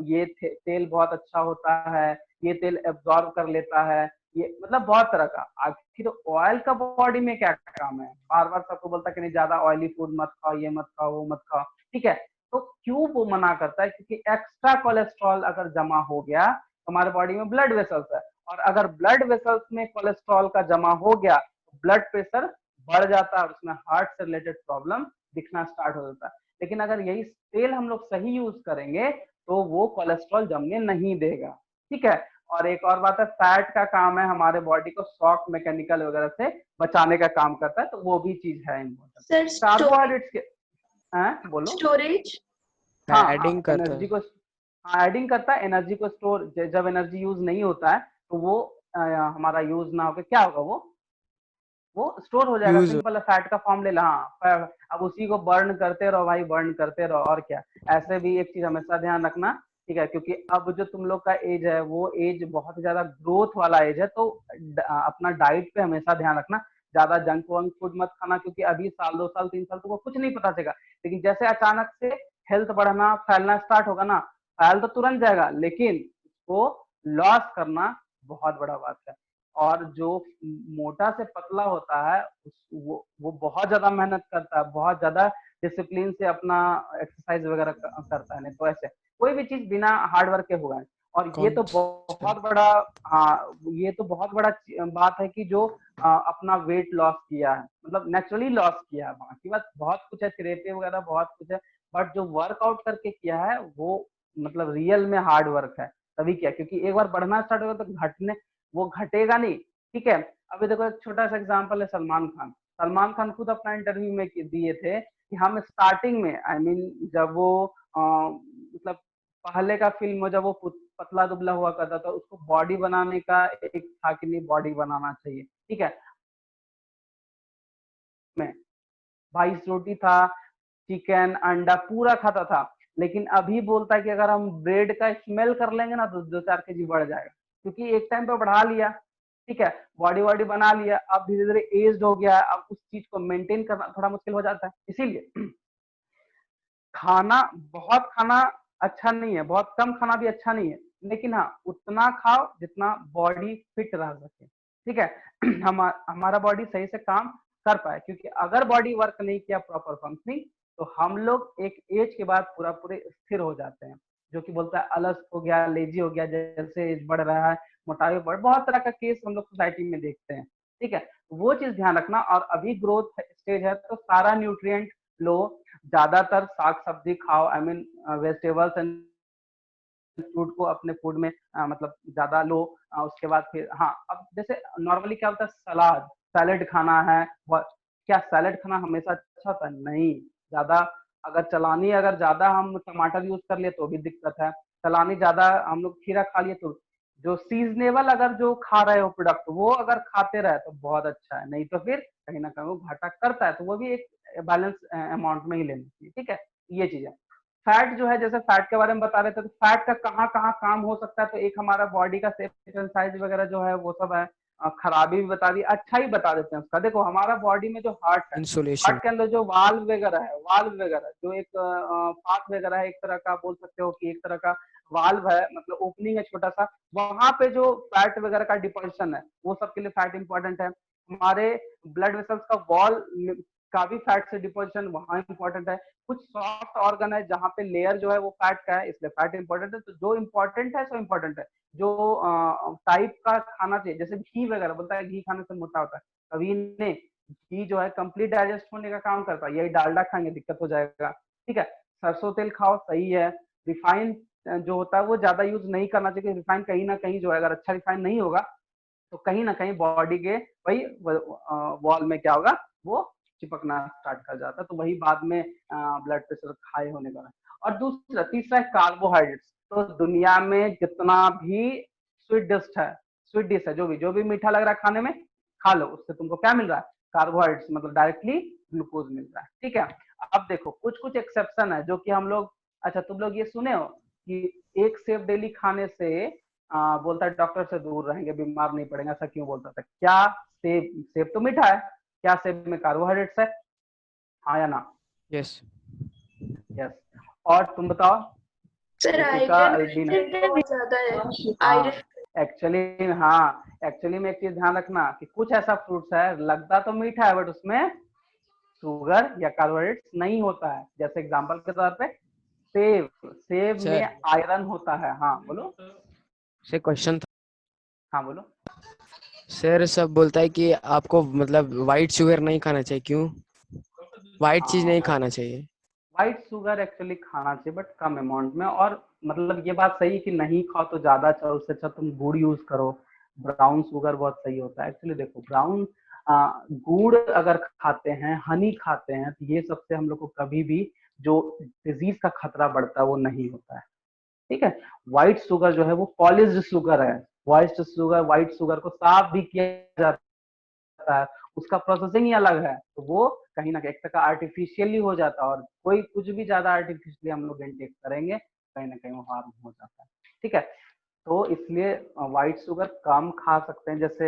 Speaker 1: ये तेल बहुत अच्छा होता है, ये तेल एब्जॉर्ब कर लेता है, ये मतलब बहुत तरह का। आखिर ऑयल का बॉडी में क्या काम है? बार बार सबको बोलता है कि नहीं ज्यादा ऑयली फूड मत खाओ, ये मत खाओ, वो मत खाओ, ठीक है। तो क्यों वो मना करता है? क्योंकि एक्स्ट्रा कोलेस्ट्रॉल अगर जमा हो गया तो हमारे बॉडी में ब्लड वेसल्स है, और अगर ब्लड वेसल्स में कोलेस्ट्रॉल का जमा हो गया तो ब्लड प्रेशर बढ़ जाता है, उसमें हार्ट से रिलेटेड प्रॉब्लम दिखना स्टार्ट हो जाता है। लेकिन अगर यही तेल हम लोग सही यूज करेंगे तो वो कोलेस्ट्रॉल जमने नहीं देगा, ठीक है। और एक और बात है, फैट का काम है हमारे बॉडी को शॉक मैकेनिकल वगैरह से बचाने का काम करता है, तो वो भी चीज है इम्पोर्टेंट।
Speaker 4: सर
Speaker 1: कार्बोहाइड्रेट्स के बोलो।
Speaker 4: स्टोरेज?
Speaker 1: हाँ हाँ,
Speaker 2: एडिंग करता
Speaker 1: एनर्जी
Speaker 2: है।
Speaker 1: को, हाँ एडिंग करता है, एनर्जी को स्टोर, जब एनर्जी यूज नहीं होता है तो वो हमारा यूज ना होकर क्या होगा, वो स्टोर हो जाएगा,
Speaker 2: यूज।
Speaker 1: सिंपल है, फैट का फॉर्म ले ला। हाँ, अब उसी को बर्न करते रहो भाई, बर्न करते रहो, और क्या। ऐसे भी एक चीज हमेशा ध्यान रखना, ठीक है, क्योंकि अब जो तुम लोग का एज है वो एज बहुत ज्यादा ग्रोथ वाला एज है, तो अपना डाइट पे हमेशा ध्यान रखना, ज्यादा जंक वंक फूड मत खाना, क्योंकि अभी साल 2 साल 3 साल तुमको कुछ नहीं पता चलेगा, लेकिन जैसे अचानक से हेल्थ बढ़ना फैलना स्टार्ट होगा ना, फैल तो तुरंत जाएगा, लेकिन उसको लॉस करना बहुत बड़ा बात है। और जो मोटा से पतला होता है वो बहुत ज्यादा मेहनत करता है, बहुत ज्यादा डिसिप्लिन से अपना एक्सरसाइज वगैरह करता है, नहीं तो ऐसे कोई भी चीज बिना हार्ड वर्क के हुआ है। और ये
Speaker 2: कौन
Speaker 1: तो
Speaker 2: सा?
Speaker 1: बहुत बड़ा, हाँ ये तो बहुत बड़ा बात है कि जो अपना वेट लॉस किया है, मतलब नेचुरली लॉस किया है, बाकी बात बहुत कुछ है, थेरेपी वगैरह बहुत कुछ है, बट जो वर्कआउट करके किया है वो मतलब रियल में हार्ड वर्क है। तभी किया, क्योंकि एक बार बढ़ना स्टार्ट होगा तो वो घटेगा नहीं। ठीक है, अभी देखो एक छोटा सा एग्जांपल है सलमान खान। सलमान खान खुद अपना इंटरव्यू में दिए थे कि हम स्टार्टिंग में जब वो मतलब पहले का फिल्म में जब वो पतला दुबला हुआ करता था, उसको बॉडी बनाने का एक था कि नहीं बॉडी बनाना चाहिए। ठीक है, में 22 रोटी था, चिकन अंडा पूरा खाता था, लेकिन अभी बोलता है कि अगर हम ब्रेड का स्मेल कर लेंगे ना तो 2-4 केजी बढ़ जाएगा, क्योंकि एक टाइम पे बढ़ा लिया। ठीक है, बॉडी वॉडी बना लिया, अब धीरे धीरे एज हो गया, अब उस चीज को मेंटेन करना थोड़ा मुश्किल हो जाता है। इसीलिए खाना बहुत खाना अच्छा नहीं है, बहुत कम खाना भी अच्छा नहीं है, लेकिन हाँ उतना खाओ जितना बॉडी फिट रह सके। ठीक है, हमारा बॉडी सही से काम कर पाए, क्योंकि अगर बॉडी वर्क नहीं किया प्रॉपर फंक्शनिंग, तो हम लोग एक एज के बाद पूरे स्थिर हो जाते हैं, जो कि बोलता है अलस हो गया, लेजी हो गया, जैसे एज बढ़ रहा है, मोटापा बढ़, बहुत तरह का केस हम लोग सोसाइटी में देखते हैं। ठीक है, वो चीज ध्यान रखना। और अभी ग्रोथ स्टेज है तो सारा न्यूट्रिएंट लो, ज्यादातर साग सब्जी खाओ, वेजिटेबल्स एंड फ्रूट को अपने फूड में मतलब ज्यादा लो। उसके बाद फिर हाँ, अब जैसे नॉर्मली क्या होता है, सलाद सैलेड खाना है, क्या सैलेड खाना हमेशा अच्छा होता है? नहीं, ज्यादा अगर चलानी अगर ज्यादा हम टमाटर यूज कर लिए तो भी दिक्कत है, चलानी ज्यादा हम लोग खीरा खा लिए तो, जो सीजनेबल अगर जो खा रहे हो प्रोडक्ट वो अगर खाते रहे तो बहुत अच्छा है, नहीं तो फिर कहीं ना कहीं वो घाटा करता है, तो वो भी एक बैलेंस अमाउंट में ही लेनी चाहिए। ठीक है, ये चीज है। फैट जो है, जैसे फैट के बारे में बता रहे थे, तो फैट का कहाँ कहाँ काम हो सकता है, तो एक हमारा बॉडी का शेप एंड साइज वगैरह जो है वो सब है। खराबी भी बता दी, अच्छा ही बता देते हैं उसका। देखो हमारा बॉडी में जो हार्ट है,
Speaker 2: इंसुलेशन।
Speaker 1: हार्ट के अंदर जो वाल्व वगैरह है, वाल्व वगैरह जो एक पार्ट वगैरह है, एक तरह का बोल सकते हो कि एक तरह का वाल्व है, मतलब ओपनिंग है छोटा सा, वहां पे जो फैट वगैरह का डिपोजिशन है वो सबके लिए फैट इंपॉर्टेंट है। हमारे ब्लड वेसल्स का वॉल का भी फैट से डिपोजिशन वहां इंपॉर्टेंट है। कुछ सॉफ्ट ऑर्गन है जहाँ पे लेयर जो है वो फैट का है, इसलिए फैट इंपॉर्टेंट है। तो जो इंपॉर्टेंट है सो इंपॉर्टेंट है, जो टाइप का खाना चाहिए, जैसे घी वगैरह बोलता है घी खाने से मोटा होता है, कभी नहीं। घी जो है कंप्लीट डाइजेस्ट होने का काम करता है, यही डालडा खाएंगे दिक्कत हो जाएगा। ठीक है, सरसों तेल खाओ सही है। रिफाइन जो होता है वो ज्यादा यूज नहीं करना चाहिए, रिफाइन कहीं ना कहीं जो है अगर अच्छा रिफाइन नहीं होगा तो कहीं ना कहीं बॉडी के वही वॉल में क्या होगा, वो चिपकना स्टार्ट कर जाता है, तो वही बाद में ब्लड प्रेशर हाई होने का। और दूसरा तीसरा है कार्बोहाइड्रेट्स। तो दुनिया में जितना भी स्वीट डिश है, जो भी मीठा लग रहा है खाने में, खा लो, उससे तुमको क्या मिल रहा है, कार्बोहाइड्रेट्स, मतलब डायरेक्टली ग्लूकोज मिल रहा है। ठीक है, अब देखो कुछ कुछ एक्सेप्शन है जो कि हम लोग, अच्छा तुम लोग ये सुने हो कि एक सेब डेली खाने से बोलता है डॉक्टर से दूर रहेंगे, बीमार नहीं पड़ेंगे, ऐसा क्यों बोलता था? क्या सेब तो मीठा है, क्या सेब में कार्बोहाइड्रेट्स है? हाँ या ना?
Speaker 2: यस।
Speaker 1: यस। और तुम बताओ?
Speaker 4: Sir
Speaker 1: Ritika,
Speaker 4: iron
Speaker 1: Albina?
Speaker 4: बहुत ज्यादा है,
Speaker 1: हाँ,
Speaker 4: आयरन।
Speaker 1: एक्चुअली में एक चीज ध्यान रखना कि कुछ ऐसा फ्रूट्स है लगता तो मीठा है बट उसमें शुगर या कार्बोहाइड्रेट्स नहीं होता है। जैसे एग्जांपल के तौर पे सेब में
Speaker 2: सर
Speaker 1: आयरन होता है। हाँ बोलो।
Speaker 2: से क्वेश्चन था।
Speaker 1: हाँ बोलो।
Speaker 2: सर सब बोलता है कि आपको मतलब वाइट शुगर नहीं खाना चाहिए, क्यों वाइट चीज
Speaker 1: हाँ,
Speaker 2: नहीं खाना चाहिए?
Speaker 1: व्हाइट शुगर एक्चुअली खाना चाहिए बट कम अमाउंट में। और मतलब ये बात सही है कि नहीं खाओ तो ज्यादा अच्छा, उससे अच्छा तुम गुड़ यूज करो। ब्राउन शुगर बहुत सही होता है। एक्चुअली देखो ब्राउन गुड़ अगर खाते हैं, हनी खाते हैं, तो ये सबसे हम लोग को कभी भी जो डिजीज का खतरा बढ़ता है वो नहीं होता है। ठीक है, व्हाइट शुगर जो है वो पॉलिश्ड शुगर है। व्हाइट शुगर को साफ भी किया जाता है, उसका प्रोसेसिंग ही अलग है, तो वो कहीं ना कहीं एक तरह आर्टिफिशियली हो जाता है। और कोई कुछ भी ज्यादा आर्टिफिशियली हम लोग इंटेक करेंगे कहीं ना कहीं वो हार्म हो जाता है। ठीक है, तो इसलिए व्हाइट शुगर कम खा सकते हैं। जैसे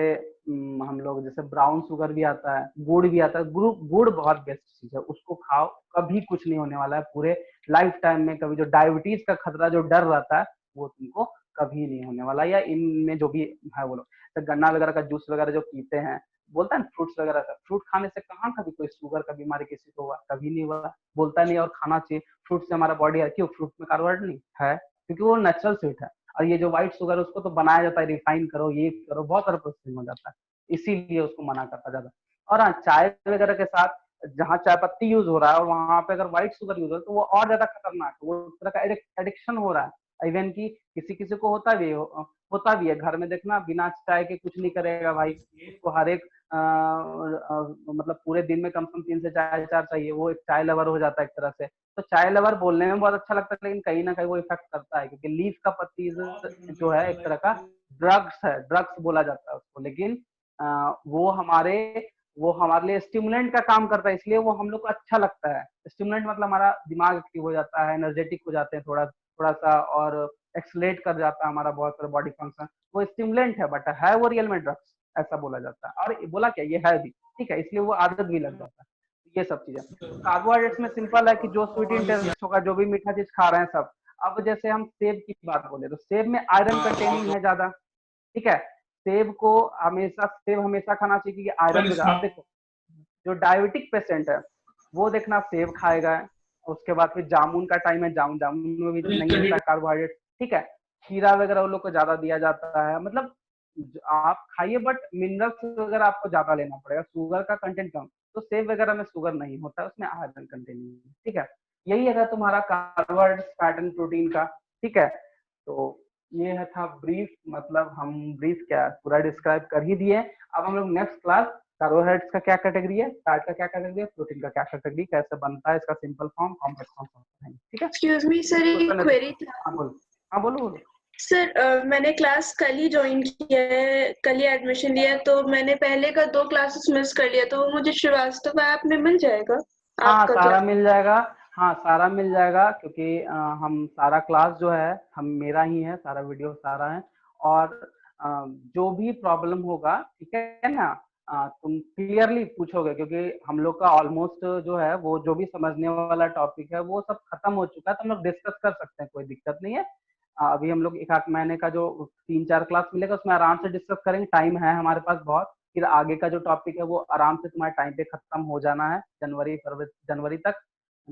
Speaker 1: हम लोग जैसे ब्राउन शुगर भी आता है, गुड़ भी आता है। गुड़ बहुत बेस्ट चीज है, उसको खाओ, कभी कुछ नहीं होने वाला है पूरे लाइफ टाइम में। कभी जो डायबिटीज का खतरा जो डर रहता है वो तुमको कभी नहीं होने वाला। या इनमें जो भी है वो लोग तो गन्ना वगैरह का जूस वगैरह जो पीते हैं, बोलता है फ्रूट्स वगैरह का, फ्रूट खाने से कहाँ कभी कोई शुगर का बीमारी किसी को हुआ? कभी नहीं हुआ, बोलता नहीं। और खाना चाहिए फ्रूट से, हमारा बॉडी है, क्यों? फ्रूट में कार्बोहाइड्रेट नहीं है क्योंकि वो नेचुरल स्वीट है। और ये जो व्हाइट शुगर है उसको तो बनाया जाता है, रिफाइन करो, ये करो, बहुत सारा प्रोसेसिंग हो जाता है, इसीलिए उसको मना करता ज्यादा। और हाँ, चाय वगैरह के साथ जहाँ चाय पत्ती यूज हो रहा है और वहां पे अगर व्हाइट शुगर यूज हो तो वो और ज्यादा खतरनाक है, वो तरह का एडिक्शन हो रहा है। इवन कि किसी किसी को होता भी है घर में, देखना बिना चाय के कुछ नहीं करेगा भाई, उसको हर एक मतलब पूरे दिन में कम से कम 3 से 4 चाहिए, वो एक चाय लवर हो जाता है एक तरह से। तो चाय लवर बोलने में बहुत अच्छा लगता है, लेकिन कहीं ना कहीं वो इफेक्ट करता है, क्योंकि लीफ का पत्ती जो है एक तरह का ड्रग्स है, ड्रग्स बोला जाता है उसको, लेकिन वो हमारे लिए स्टिमुलेंट का काम करता है, इसलिए वो हम लोग को अच्छा लगता है। स्टिमुलेंट मतलब हमारा दिमाग एक्टिव हो जाता है, एनर्जेटिक हो जाते हैं थोड़ा थोड़ा सा, और एक्सलेट कर जाता है हमारा बहुत सारा बॉडी फंक्शन। वो स्टिमुलेंट है, बट है वो रियल में ड्रग्स, ऐसा बोला जाता है। और बोला क्या, ये है भी, ठीक है, इसलिए वो आदत भी लग जाता है। ये सब चीजें कार्बोहाइड्रेट्स में सिंपल है कि जो स्वीट इंटेस्ट होगा, जो भी मीठा चीज खा रहे हैं सब। अब जैसे हम सेब की बात बोले तो सेब में आयरन कंटेनिंग है ज्यादा, ठीक है। सेब हमेशा खाना चाहिए, क्योंकि आयरन वगैरह। आप देखो जो डायबिटिक पेशेंट है वो देखना सेब खाएगा, उसके बाद फिर जामुन का टाइम है, जामुन में भी नहीं होता है कार्बोहाइड्रेट, ठीक है। खीरा वगैरह उन लोग को ज्यादा दिया जाता है, मतलब आप खाइए बट मिनरल्स वगैरह आपको ज्यादा लेना पड़ेगा, शुगर का कंटेंट कम। तो सेब वगैरह में शुगर नहीं होता है, उसमें आयरन कंटेंट नहीं है, ठीक है। यही है तुम्हारा कार्बोहाइड्रेट, फैट एंड प्रोटीन का, ठीक है। तो ये था ब्रीफ, मतलब हम ब्रीफ क्या पूरा डिस्क्राइब कर ही दिए। अब हम लोग नेक्स्ट क्लास कार्बोहाइड्रेट्स का क्या कैटेगरी है, फैट का क्या कैटेगरी है, प्रोटीन का क्या कैटेगरी, कैसे बनता है इसका सिंपल फॉर्म, कॉम्प्लेक्स फॉर्म, ठीक है।
Speaker 4: एक्सक्यूज मी सर, एक क्वेरी था।
Speaker 1: हाँ बोलो।
Speaker 4: सर मैंने क्लास कल ही ज्वाइन किया है, कल ही एडमिशन लिया है, तो मैंने पहले का 2 क्लासेस मिस कर लिया, तो वो मुझे श्रीवास्तव ऐप में मिल जाएगा?
Speaker 1: हाँ
Speaker 4: आपका
Speaker 1: सारा
Speaker 4: क्लास
Speaker 1: मिल जाएगा, हाँ सारा मिल जाएगा, क्योंकि हम सारा क्लास जो है हम मेरा ही है, सारा वीडियो सारा है। और जो भी प्रॉब्लम होगा, ठीक है ना, तुम क्लियरली पूछोगे, क्योंकि हम लोग का ऑलमोस्ट जो है वो जो भी समझने वाला टॉपिक है वो सब खत्म हो चुका है, तो हम लोग डिस्कस कर सकते हैं, कोई दिक्कत नहीं है। अभी हम लोग 1-8 महीने का जो 3-4 क्लास मिलेगा उसमें आराम से डिस्कस करेंगे, टाइम है हमारे पास बहुत। फिर आगे का जो टॉपिक है वो आराम से तुम्हारे टाइम पे खत्म हो जाना है, जनवरी तक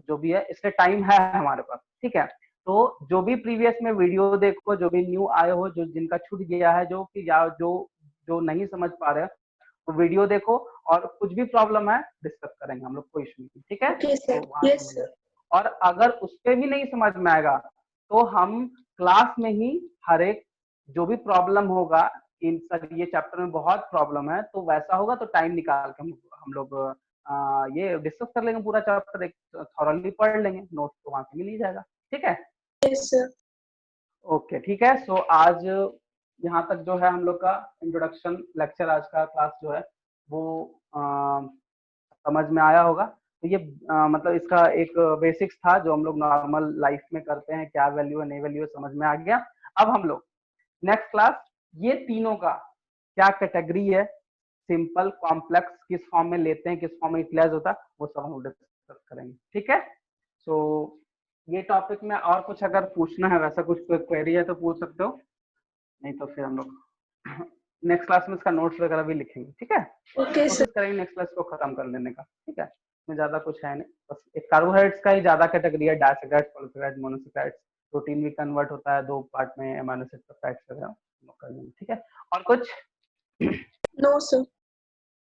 Speaker 1: जो भी है, इसलिए टाइम है हमारे पास, ठीक है। तो जो भी प्रीवियस में वीडियो देखो, जो भी न्यू आए हो, जो जिनका छूट गया है, जो कि या जो नहीं समझ पा रहे तो वीडियो देखो, और कुछ भी प्रॉब्लम है डिस्कस करेंगे हम लोग, कोई इशू नहीं, ठीक है।
Speaker 4: ओके सर,
Speaker 1: तो वहां
Speaker 4: यस
Speaker 1: से
Speaker 4: सर।
Speaker 1: और अगर उस पर भी नहीं समझ में आएगा तो हम क्लास में ही हर एक जो भी प्रॉब्लम होगा, इन सर ये चैप्टर में बहुत प्रॉब्लम है, तो वैसा होगा तो टाइम निकाल के हम लोग ये डिस्कस कर लेंगे, पूरा चैप्टर एक थॉरली पढ़ लेंगे, नोट्स तो वहां से मिल ही जाएगा, ठीक है।
Speaker 4: Yes sir.
Speaker 1: ओके ठीक है। सो आज यहाँ तक जो है हम लोग का इंट्रोडक्शन लेक्चर, आज का क्लास जो है वो समझ में आया होगा। तो ये मतलब इसका एक बेसिक्स था जो हम लोग नॉर्मल लाइफ में करते हैं, क्या वैल्यू है नहीं वैल्यू है समझ में आ गया। अब हम लोग नेक्स्ट क्लास ये तीनों का क्या कैटेगरी है, सिंपल कॉम्प्लेक्स किस फॉर्म में लेते हैं, किस फॉर्म में यूटिलाइज होता है, वो सब हम डिस्कस करेंगे, ठीक है। सो ये टॉपिक में और कुछ अगर पूछना है, वैसा कुछ क्वेरी है तो पूछ सकते हो, नहीं तो फिर हम लोग नेक्स्ट क्लास में इसका नोट्स वगैरह भी लिखेंगे, ठीक है।
Speaker 4: Okay sir.
Speaker 1: कोशिश करेंगे नेक्स्ट क्लास को खत्म कर लेने का, ठीक है। इसमें ज्यादा कुछ है नहीं, बस एक कार्बोहाइड्रेट्स का ही ज्यादा कैटेगरी है, डायसैकेराइड्स, पॉलीसैकेराइड्स, मोनोसैकेराइड्स। प्रोटीन भी कन्वर्ट होता है 2 पार्ट में, अमीनो एसिड, पेप्टाइड्स वगैरह कर लेंगे, ठीक है। और कुछ
Speaker 4: नो सर।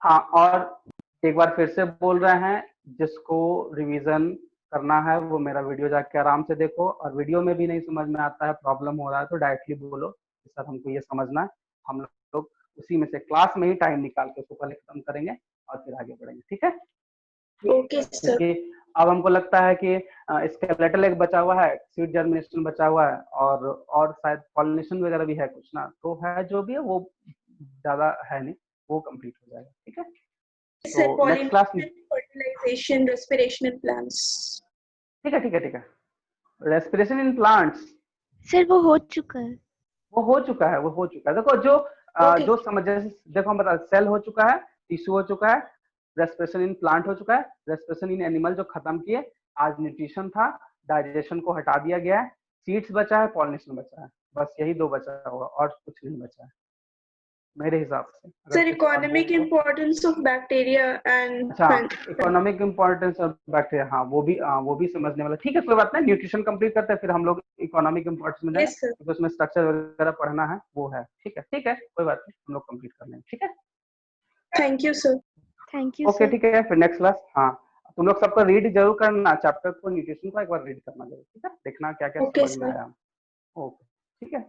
Speaker 1: हाँ, और एक बार फिर से बोल रहे हैं, जिसको रिवीजन करना है वो मेरा वीडियो जाके आराम से देखो, और वीडियो में भी नहीं समझ में आता है, प्रॉब्लम हो रहा है, तो डायरेक्टली बोलो कि सर हमको ये समझना है, हम लोग उसी में से क्लास में ही टाइम निकाल के उसको पहले खत्म करेंगे और फिर आगे बढ़ेंगे, ठीक है।
Speaker 4: Okay sir.
Speaker 1: क्योंकि अब हमको लगता है कि स्केलेटल एक बचा हुआ है, सीड जर्मिनेशन बचा हुआ है, और शायद पॉलिनेशन वगैरह भी है कुछ ना, तो है जो भी है वो ज्यादा है नहीं, वो कंप्लीट हो जाएगा, ठीक है।
Speaker 4: सर
Speaker 1: तो नेक्स्ट क्लास में
Speaker 4: फर्टिलाइजेशन, रेस्पिरेशन इन प्लांट्स।
Speaker 1: ठीक है। रेस्पिरेशन इन प्लांट्स
Speaker 3: सर वो हो चुका है।
Speaker 1: वो हो चुका है देखो जो
Speaker 4: Okay.
Speaker 1: जो समझ, देखो हम बता, सेल हो चुका है, टिश्यू हो चुका है, रेस्पिरेशन इन प्लांट हो चुका है, रेस्पिरेशन इन एनिमल जो खत्म किए, आज न्यूट्रिशन था, डाइजेशन को हटा दिया गया है, सीड्स बचा है, पॉलिनेशन बचा है, बस यही 2 बचा होगा और कुछ नहीं बचा है मेरे हिसाब से।
Speaker 4: Sir economic importance of bacteria and
Speaker 1: अच्छा, इकोनॉमिक इम्पोर्टेंस ऑफ बैक्टीरिया, हाँ वो भी समझने वाला, ठीक है, कोई बात नहीं। न्यूट्रिशन कंप्लीट करते हैं फिर हम लोग इकोनॉमिक इम्पोर्टेंस में जाएंगे, क्योंकि उसमें स्ट्रक्चर वगैरह पढ़ना है, वो है, ठीक है, कोई बात नहीं, हम लोग कंप्लीट कर लेंगे, ठीक है।
Speaker 4: Thank you sir.
Speaker 3: Thank you
Speaker 1: okay
Speaker 3: sir.
Speaker 1: ठीक है, फिर नेक्स्ट क्लास, हाँ तुम लोग सबको रीड जरूर करना, चैप्टर को न्यूट्रिशन को एक बार रीड करना जरूर, ठीक है, देखना क्या क्या
Speaker 4: Okay,
Speaker 1: समझ में
Speaker 4: sir.
Speaker 1: आया। ओके, ठीक है।